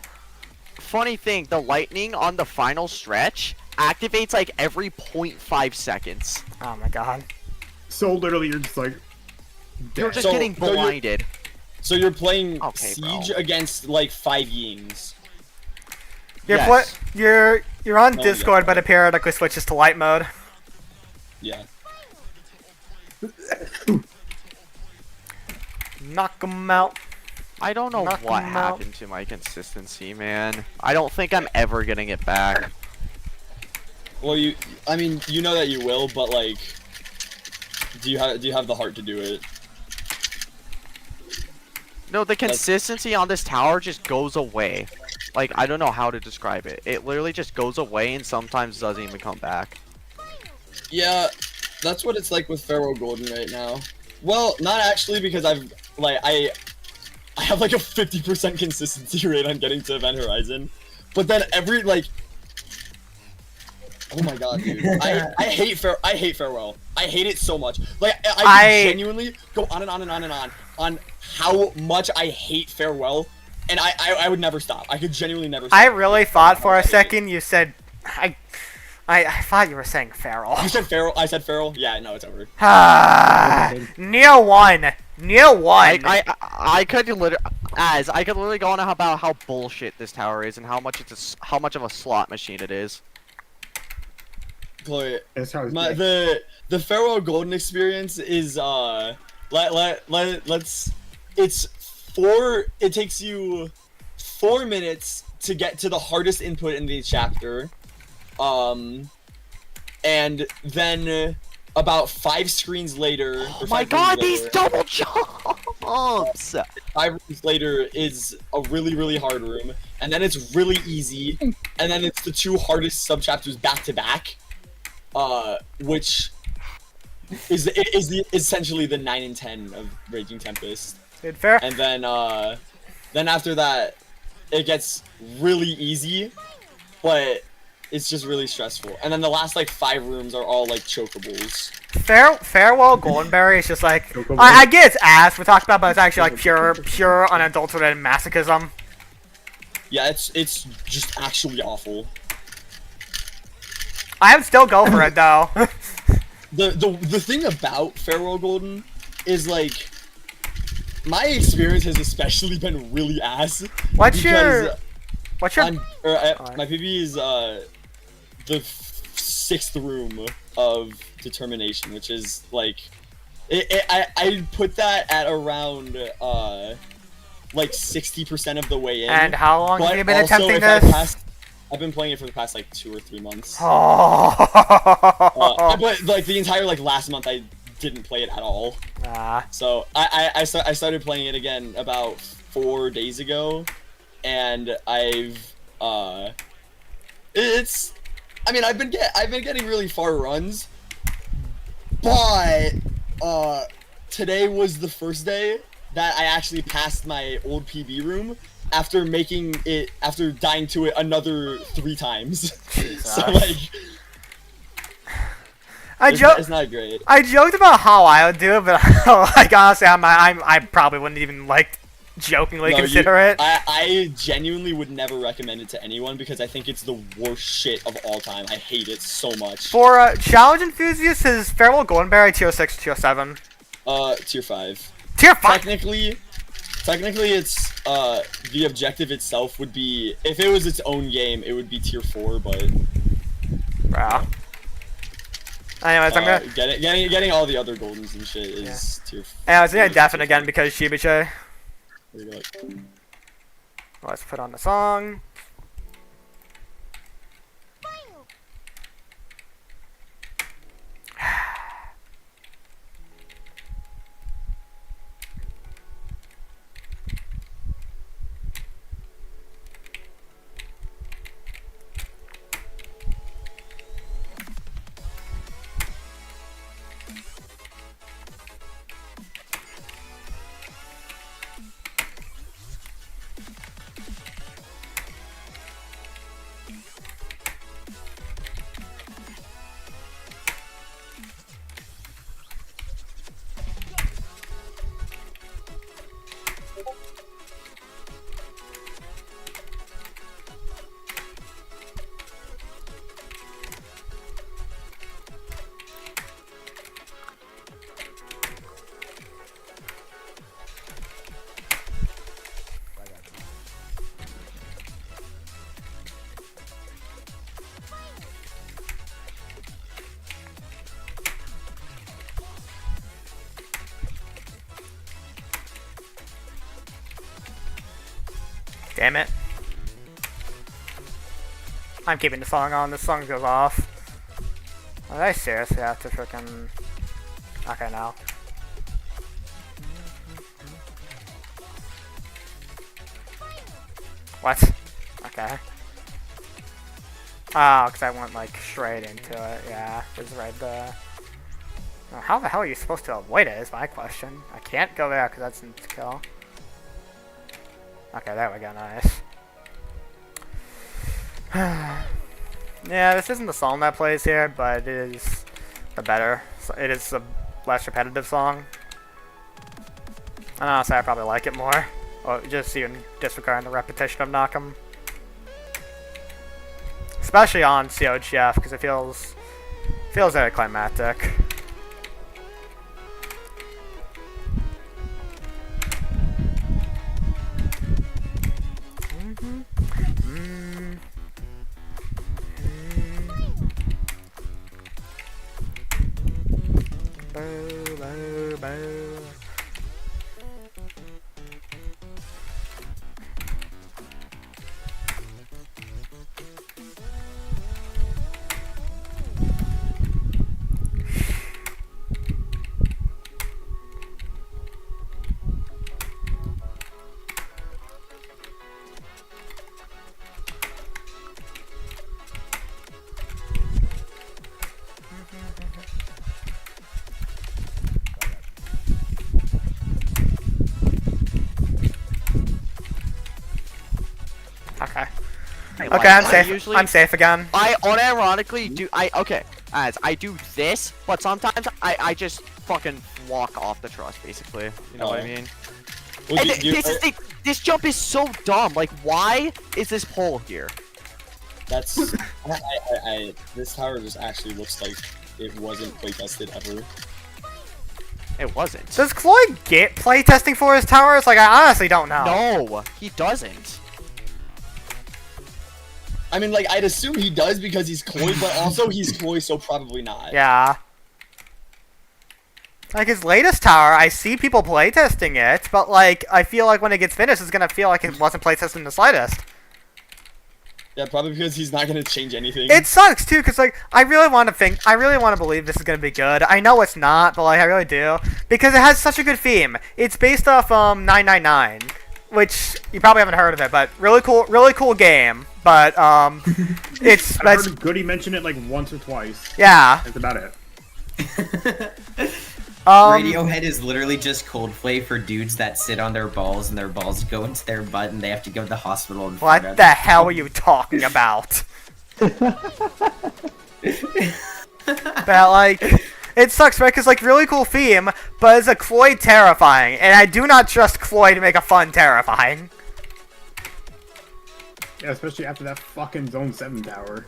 Funny thing, the lightning on the final stretch activates like every 0.5 seconds. Oh my god. So literally, you're just like. You're just So- getting so you're- blinded. So you're playing Okay, bro. Siege against like 5 Yings. Yes. You're on Oh, Discord, yeah. but it periodically switches to light mode. Yeah. Knock 'em out. I don't know Knock what 'em out. happened to my consistency, man. I don't think I'm ever getting it back. Well, I mean, you know that you will, but like, do you have the heart to do it? No, the consistency on this tower just goes away. Like, I don't know how to describe it. It literally just goes away and sometimes doesn't even come back. Yeah, that's what it's like with Pharaoh Golden right now. Well, not actually, because I have like a 50% consistency rate on getting to Event Horizon, but then oh my god, dude, I hate Farewell. I hate it so much. Like I genuinely go on and on and on and on how much I hate Farewell, and I would never stop. I could genuinely never stop. I really thought for a second you said I thought you were saying feral. You said Feral. I said Feral. Yeah, no, it's over. Neo won. Neo won. I could literally go on about how bullshit this tower is and how much of a slot machine it is. Chloe, That's how it's the Pharaoh Golden experience is it takes you 4 minutes to get to the hardest input in the chapter, and then about 5 screens later. Oh my god, these double jumps! 5 rooms later is a really hard room, and then it's really easy, and then it's the 2 hardest sub chapters back to back. Which is essentially the 9 and 10 of Raging Tempest. Good, fair. And then after that, it gets really easy, but it's just really stressful. And then the last like 5 rooms are all like chokables. Farewell Goldenberry is just like I get its ass we talked about, but it's actually like pure unadulterated masochism. Yeah, it's just actually awful. I would still go for it though. The thing about Farewell Golden is like my experience has especially been really ass. My PB is the 6th room of determination, which is like I put that at around like 60% of the way in. And how long have you been also, attempting this? I've been playing it for the past like 2 or 3 months. Oh. But like the entire like last month I didn't play it at all. So I started playing it again about 4 days ago, and I've it's I mean I've been getting really far runs, but today was the first day that I actually passed my old PB room after dying to it another 3 times. So like it's not great. I joked about how I would do it, but like honestly, I probably wouldn't even like jokingly consider it. I genuinely would never recommend it to anyone because I think it's the worst shit of all time. I hate it so much. For challenge enthusiasts, is Farewell Goldenberry tier 6, tier 7? Tier 5. Tier 5. Technically, it's the objective itself would be, if it was its own game, it would be tier 4, but. Wow. Anyways, I'm gonna getting all the other goldens and shit is tier. Yeah, I was gonna deafen again because Shibiche. There you go. Let's put on the song. Damn it. I'm keeping the song on. This song goes off. Did I seriously have to frickin'... Okay, now. What? Okay. Oh, because I went, like, straight into it. Yeah, it was right there. Now, how the hell are you supposed to avoid it is my question. I can't go there because that's a kill. Okay, there we go, nice. Yeah, this isn't the song that plays here, but it is the better. It is a less repetitive song. And honestly, I probably like it more. Or just even disregarding the repetition of Knock'em. Especially on COGF, because it feels very climactic. Okay. Okay, I'm safe. I'm safe again. I unironically do. I do this, but sometimes I just fucking walk off the truss, basically. You know what I mean? Well, And this jump is so dumb. Like, why is this pole here? That's this tower just actually looks like it wasn't playtested ever. It wasn't. Does Cloyd get playtesting for his towers? Like, I honestly don't know. No, he doesn't. I mean, like, I'd assume he does because he's Chloe, but also he's Chloe, so probably not. Yeah. Like, his latest tower, I see people playtesting it, but, like, I feel like when it gets finished, it's gonna feel like it wasn't playtested in the slightest. Yeah, probably because he's not gonna change anything. It sucks, too, because, like, I really want to believe this is gonna be good. I know it's not, but, like, I really do. Because it has such a good theme. It's based off, 999. Which, you probably haven't heard of it, but really cool game. But, it's... I've heard Goody mention it like once or twice. Yeah. That's about it. Radiohead is literally just Coldplay for dudes that sit on their balls and their balls go into their butt and they have to go to the hospital. And What the hell are you talking about? But, like... It sucks, right? Because, like, really cool theme, but it's a Cloyd terrifying. And I do not trust Cloyd to make a fun terrifying. Yeah, especially after that fucking Zone 7 tower.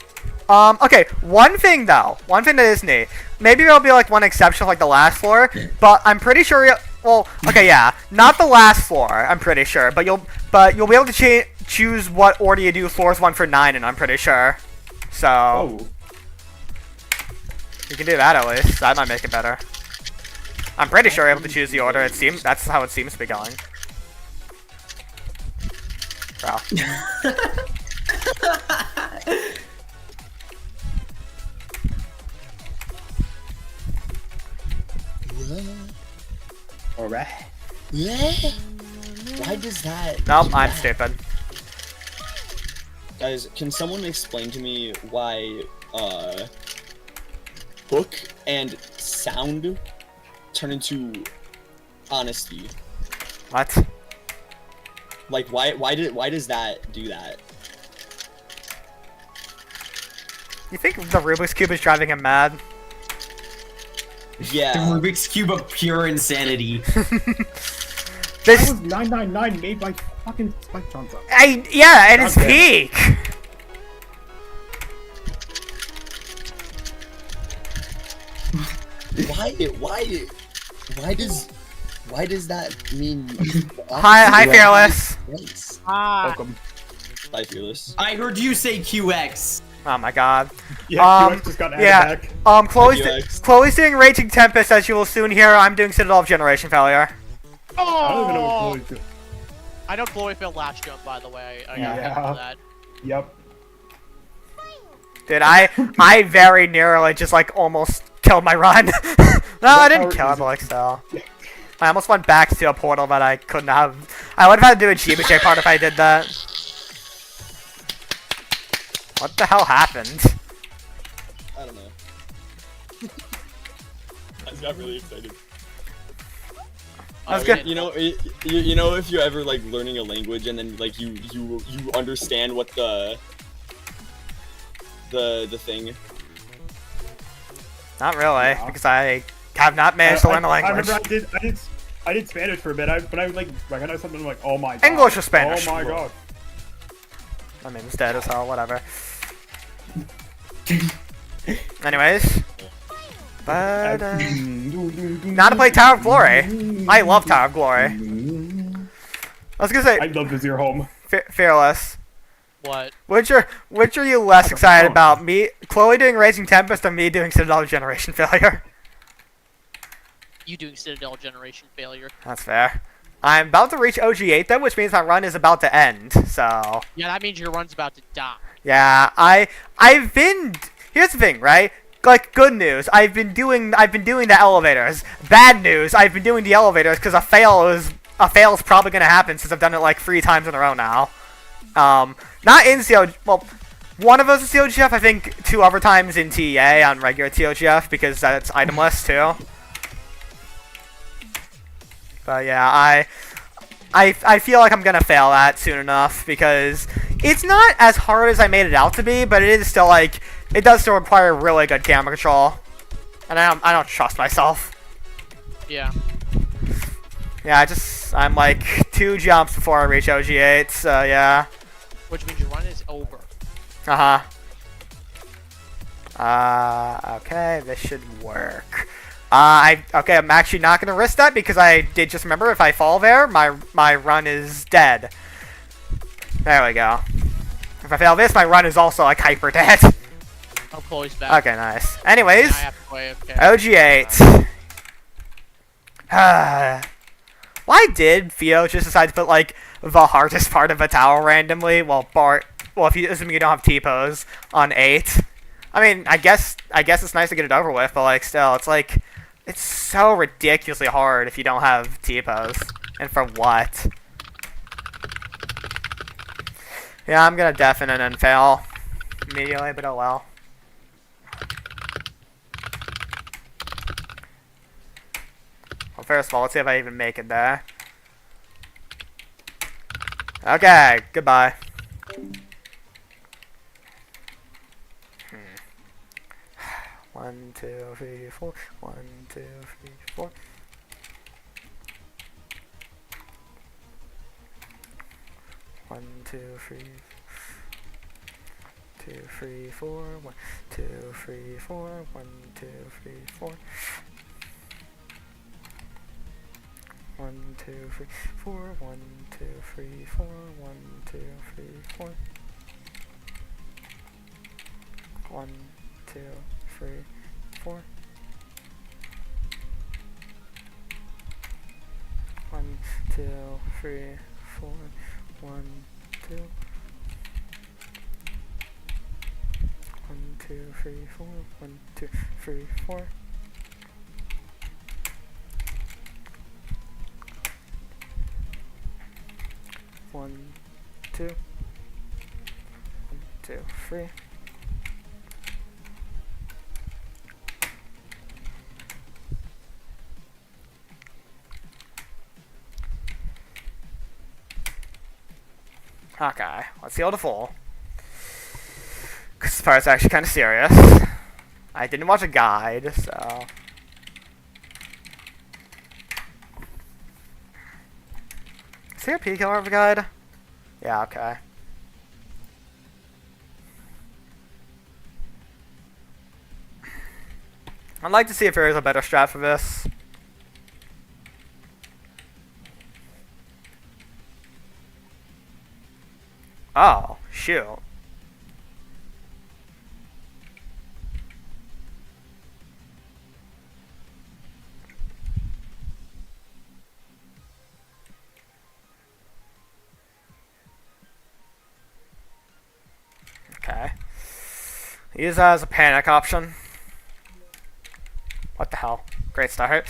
Okay, one thing that is neat. Maybe there'll be, like, one exception, like the last floor, but I'm pretty sure, well, okay, yeah, not the last floor, I'm pretty sure, but you'll be able to choose what order you do floors 1 through 9 in, I'm pretty sure. So... Oh. You can do that at least. That might make it better. I'm pretty sure you're able to choose the order. That's how it seems to be going. Wow. Alright. Why does that? Nope, I'm stupid. Guys, can someone explain to me why hook and sound turn into honesty? What? Like, why does that do that? You think the Rubik's Cube is driving him mad? Yeah. The Rubik's Cube of pure insanity. That was 999 made by fucking Spike Johnson. Yeah, at his peak! Why does that mean? Hi, Fearless. Welcome. Hi, Fearless. I heard you say QX. Oh my god. Yeah, QX just got added back. Chloe's doing Raging Tempest, as you will soon hear. I'm doing Citadel of Generation Failure. I don't even know what Chloe's doing. I know Glory failed latch jump, by the way. I got Yeah. him for that. Yep. Dude, I very nearly just like almost killed my run. No, I didn't kill it, but like still. I almost went back to a portal, but I couldn't have. I would have had to do a GBJ part if I did that. What the hell happened? I don't know. I just got really excited. That's good. You know, you know, if you're ever like learning a language and then like you understand what the thing. Not really, Yeah. because I have not managed to learn a language. I remember I did Spanish for a bit. But I would like recognize something like, oh my god. English or Spanish? Oh my god. I mean, it's dead as hell, whatever. Anyways. But, now to play Tower of Glory. I love Tower of Glory. I was gonna say, I'd love to see your home. Fearless. What? Which are you less excited about? Me, Chloe doing Raging Tempest, or me doing Citadel Generation Failure? You doing Citadel Generation Failure. That's fair. I'm about to reach OG8 though, which means my run is about to end, so... Yeah, that means your run's about to die. Yeah, I've been... Here's the thing, right? Like, good news, I've been doing the elevators. Bad news, I've been doing the elevators because a fail is probably gonna happen since I've done it like 3 times in a row now. Not in COG... Well, one of us is COGF, I think 2 other times in TEA on regular TOGF because that's itemless too. But yeah, I feel like I'm gonna fail that soon enough because it's not as hard as I made it out to be, but it is still like it does still require really good camera control, and I don't trust myself. Yeah. Yeah, I'm like 2 jumps before I reach OG8, so yeah. Which means your run is over. Okay, this should work. Okay, I'm actually not gonna risk that because I did just remember if I fall there, my run is dead. There we go. If I fail this, my run is also like hyper dead. Oh, Chloe's back. Okay, nice. Anyways, Now I have to play, okay. OG8. Why did Theo just decide to put like the hardest part of a tower randomly? Well, if you assuming you don't have T-pose on 8. I mean, I guess it's nice to get it over with, but like still, it's like it's so ridiculously hard if you don't have T-pose. And for what? Yeah, I'm gonna deafen and then fail immediately, but oh well. Well, first of all, let's see if I even make it there. Okay, goodbye. 1, 2, 3, 4. 1, 2, 3, 4. 1, 2, 3. 2, 3, 4. 1, 2, 3, 4. 1, 2, 3, 4. 1, 2, 3, 4. 1, 2, 3, 4. 1, 2, 3, 4. 1, 2, 3, 4. 1, 2, 3, 4. 1, 2. 1, 2, 3, 4. 1, 2, 3, 4. 1, 2. 1, 2, 3. Okay, let's see how to fall. Because this part's actually kind of serious. I didn't watch a guide, so... Is there a P killer of a guide? Yeah, okay. I'd like to see if there is a better strat for this. Oh, shoot. Use that as a panic option. What the hell? Great start.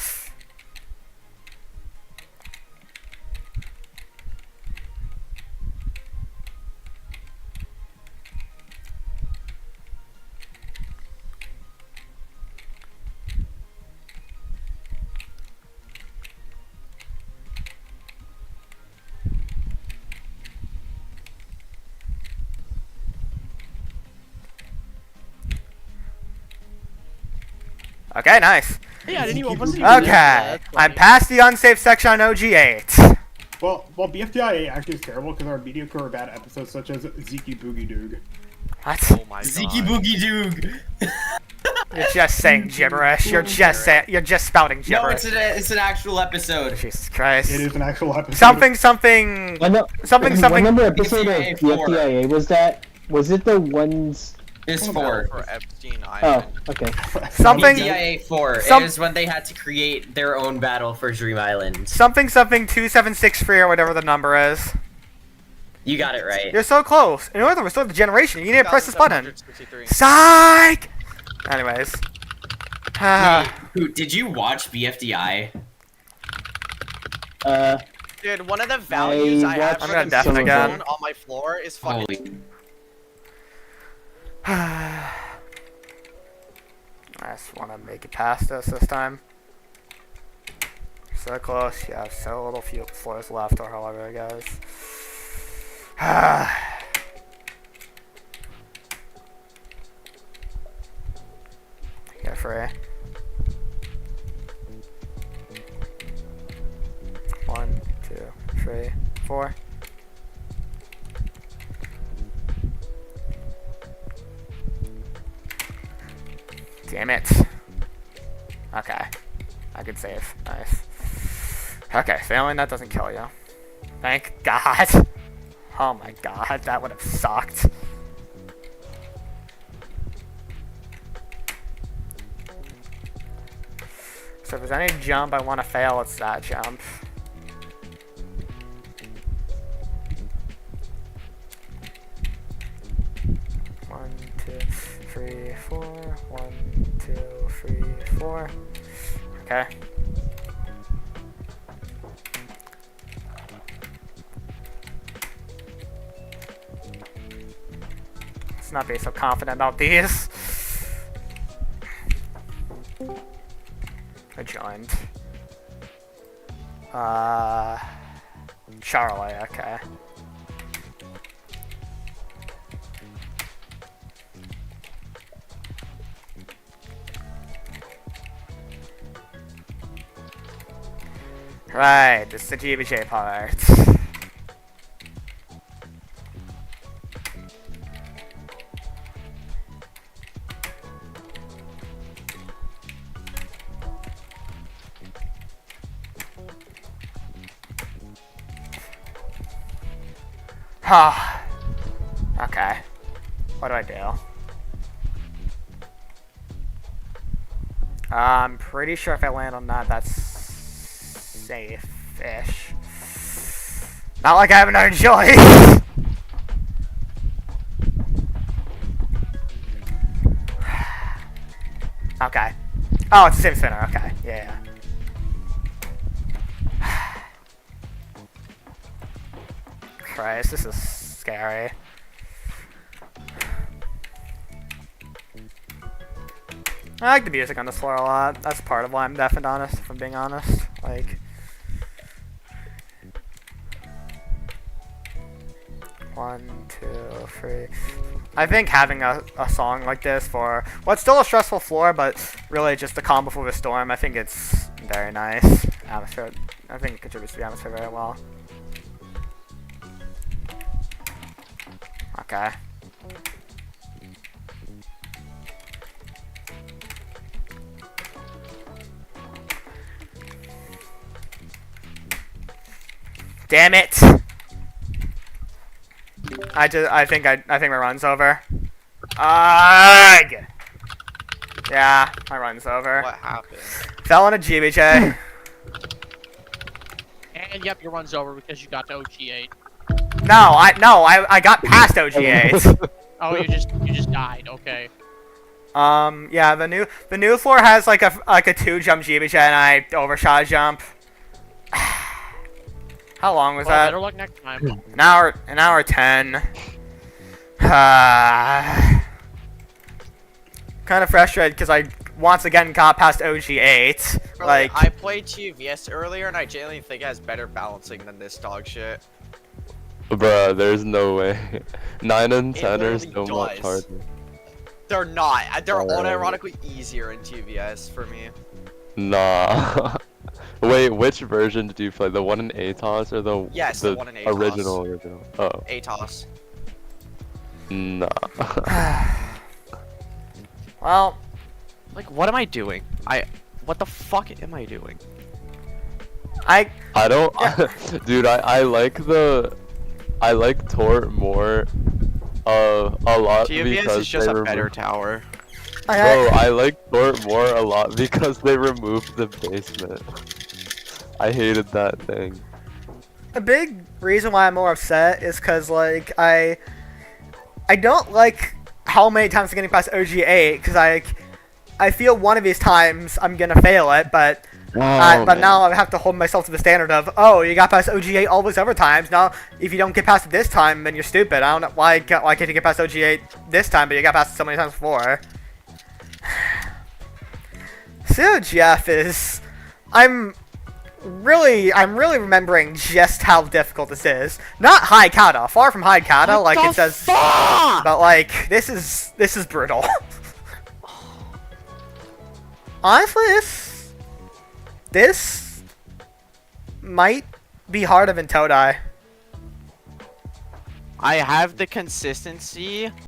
Okay, nice. Yeah, I didn't even. Wasn't even Okay, that's I'm funny. past the unsafe section on OG8. Well, BFDIA actually is terrible because our mediocre or bad episodes such as Zeke Boogie Doog. What? Oh my Zeke god. Boogie Doog. You're just saying gibberish. You're just spouting No, gibberish. it's an actual episode. Jesus Christ. It is an actual episode. Something. What Something. number episode of BFDIA the 4. FDIA was that? Was it the ones? It's 4. For Epstein Oh, Island. okay. Something. BFDIA 4. Some- It was when they had to create their own battle for Dream Island. Something 2763 or whatever the number is. You got it right. You're so close. In order to restore the generation, you need to press this button. 2763. Psych! Anyways. Who did you watch BFDI? Dude, one of the values I have watched for I'm gonna the deafen zone again. on my floor is fucking. Holy. I just want to make it past this time. So close. You have so little few floors left, or however it goes. Get free. 1, 2, 3, 4. Damn it. Okay. I can save. Nice. Okay, failing that doesn't kill you. Thank God. Oh my God, that would have sucked. So if there's any jump I want to fail, it's that jump. One, two, three, four. 1, 2, 3, 4. Okay. Let's not be so confident about these. I joined. Charlie, okay. Right, this is the GBJ part. Ah. Okay. What do I do? I'm pretty sure if I land on that, that's safe-ish. Not like I have another choice. Okay. Oh, it's the same spinner. Okay. Yeah. Christ, this is scary. I like the music on this floor a lot. That's part of why I'm deaf and honest, if I'm being honest. Like, 1, 2, 3. I think having a song like this for what's still a stressful floor, but really just the calm before the storm, I think it's very nice. Atmosphere, I think it contributes to the atmosphere very well. Okay. Damn it! I think my run's over. Ugh! Yeah, my run's over. What happened? Fell on a GBJ. And yep, your run's over because you got to OG8. No, I got past OG8. Oh, you just died. Okay. Yeah, the new floor has like a 2 jump GBJ and I overshot a jump. How long was Well, that? better luck next time. An hour 10. Kind of frustrated because I once again got past OG8. Like, I played TVS earlier, and I genuinely think it has better balancing than this dog shit. Bruh, there's no way. 9 and It 10 are literally so much does. harder. They're not. They're Oh. unironically easier in TVS for me. Nah. Wait, which version did you play? The one in ATOS or the Yes, the one in ATOS. original? Oh, ATOS. nah. well, Like, what am I doing? What the fuck am I doing? I don't, dude. I like Tort more, a lot TVS because is just they a better remove- tower. Bro, I like Tort more a lot because they removed the basement. I hated that thing. a big reason why I'm more upset is because like I don't like how many times I'm getting past OG8 because I feel one of these times I'm gonna fail it, but now I have to hold myself to the standard of, oh, you got past OG8 all those other times. Now, if you don't get past it this time, then you're stupid. I don't know why can't you get past OG8 this time, but you got past it so many times before. So Jeff is, I'm really remembering just how difficult this is. Not high kata, far from high kata, like it says, but like this is brutal. Honestly, this might be harder than Todai. I have the consistency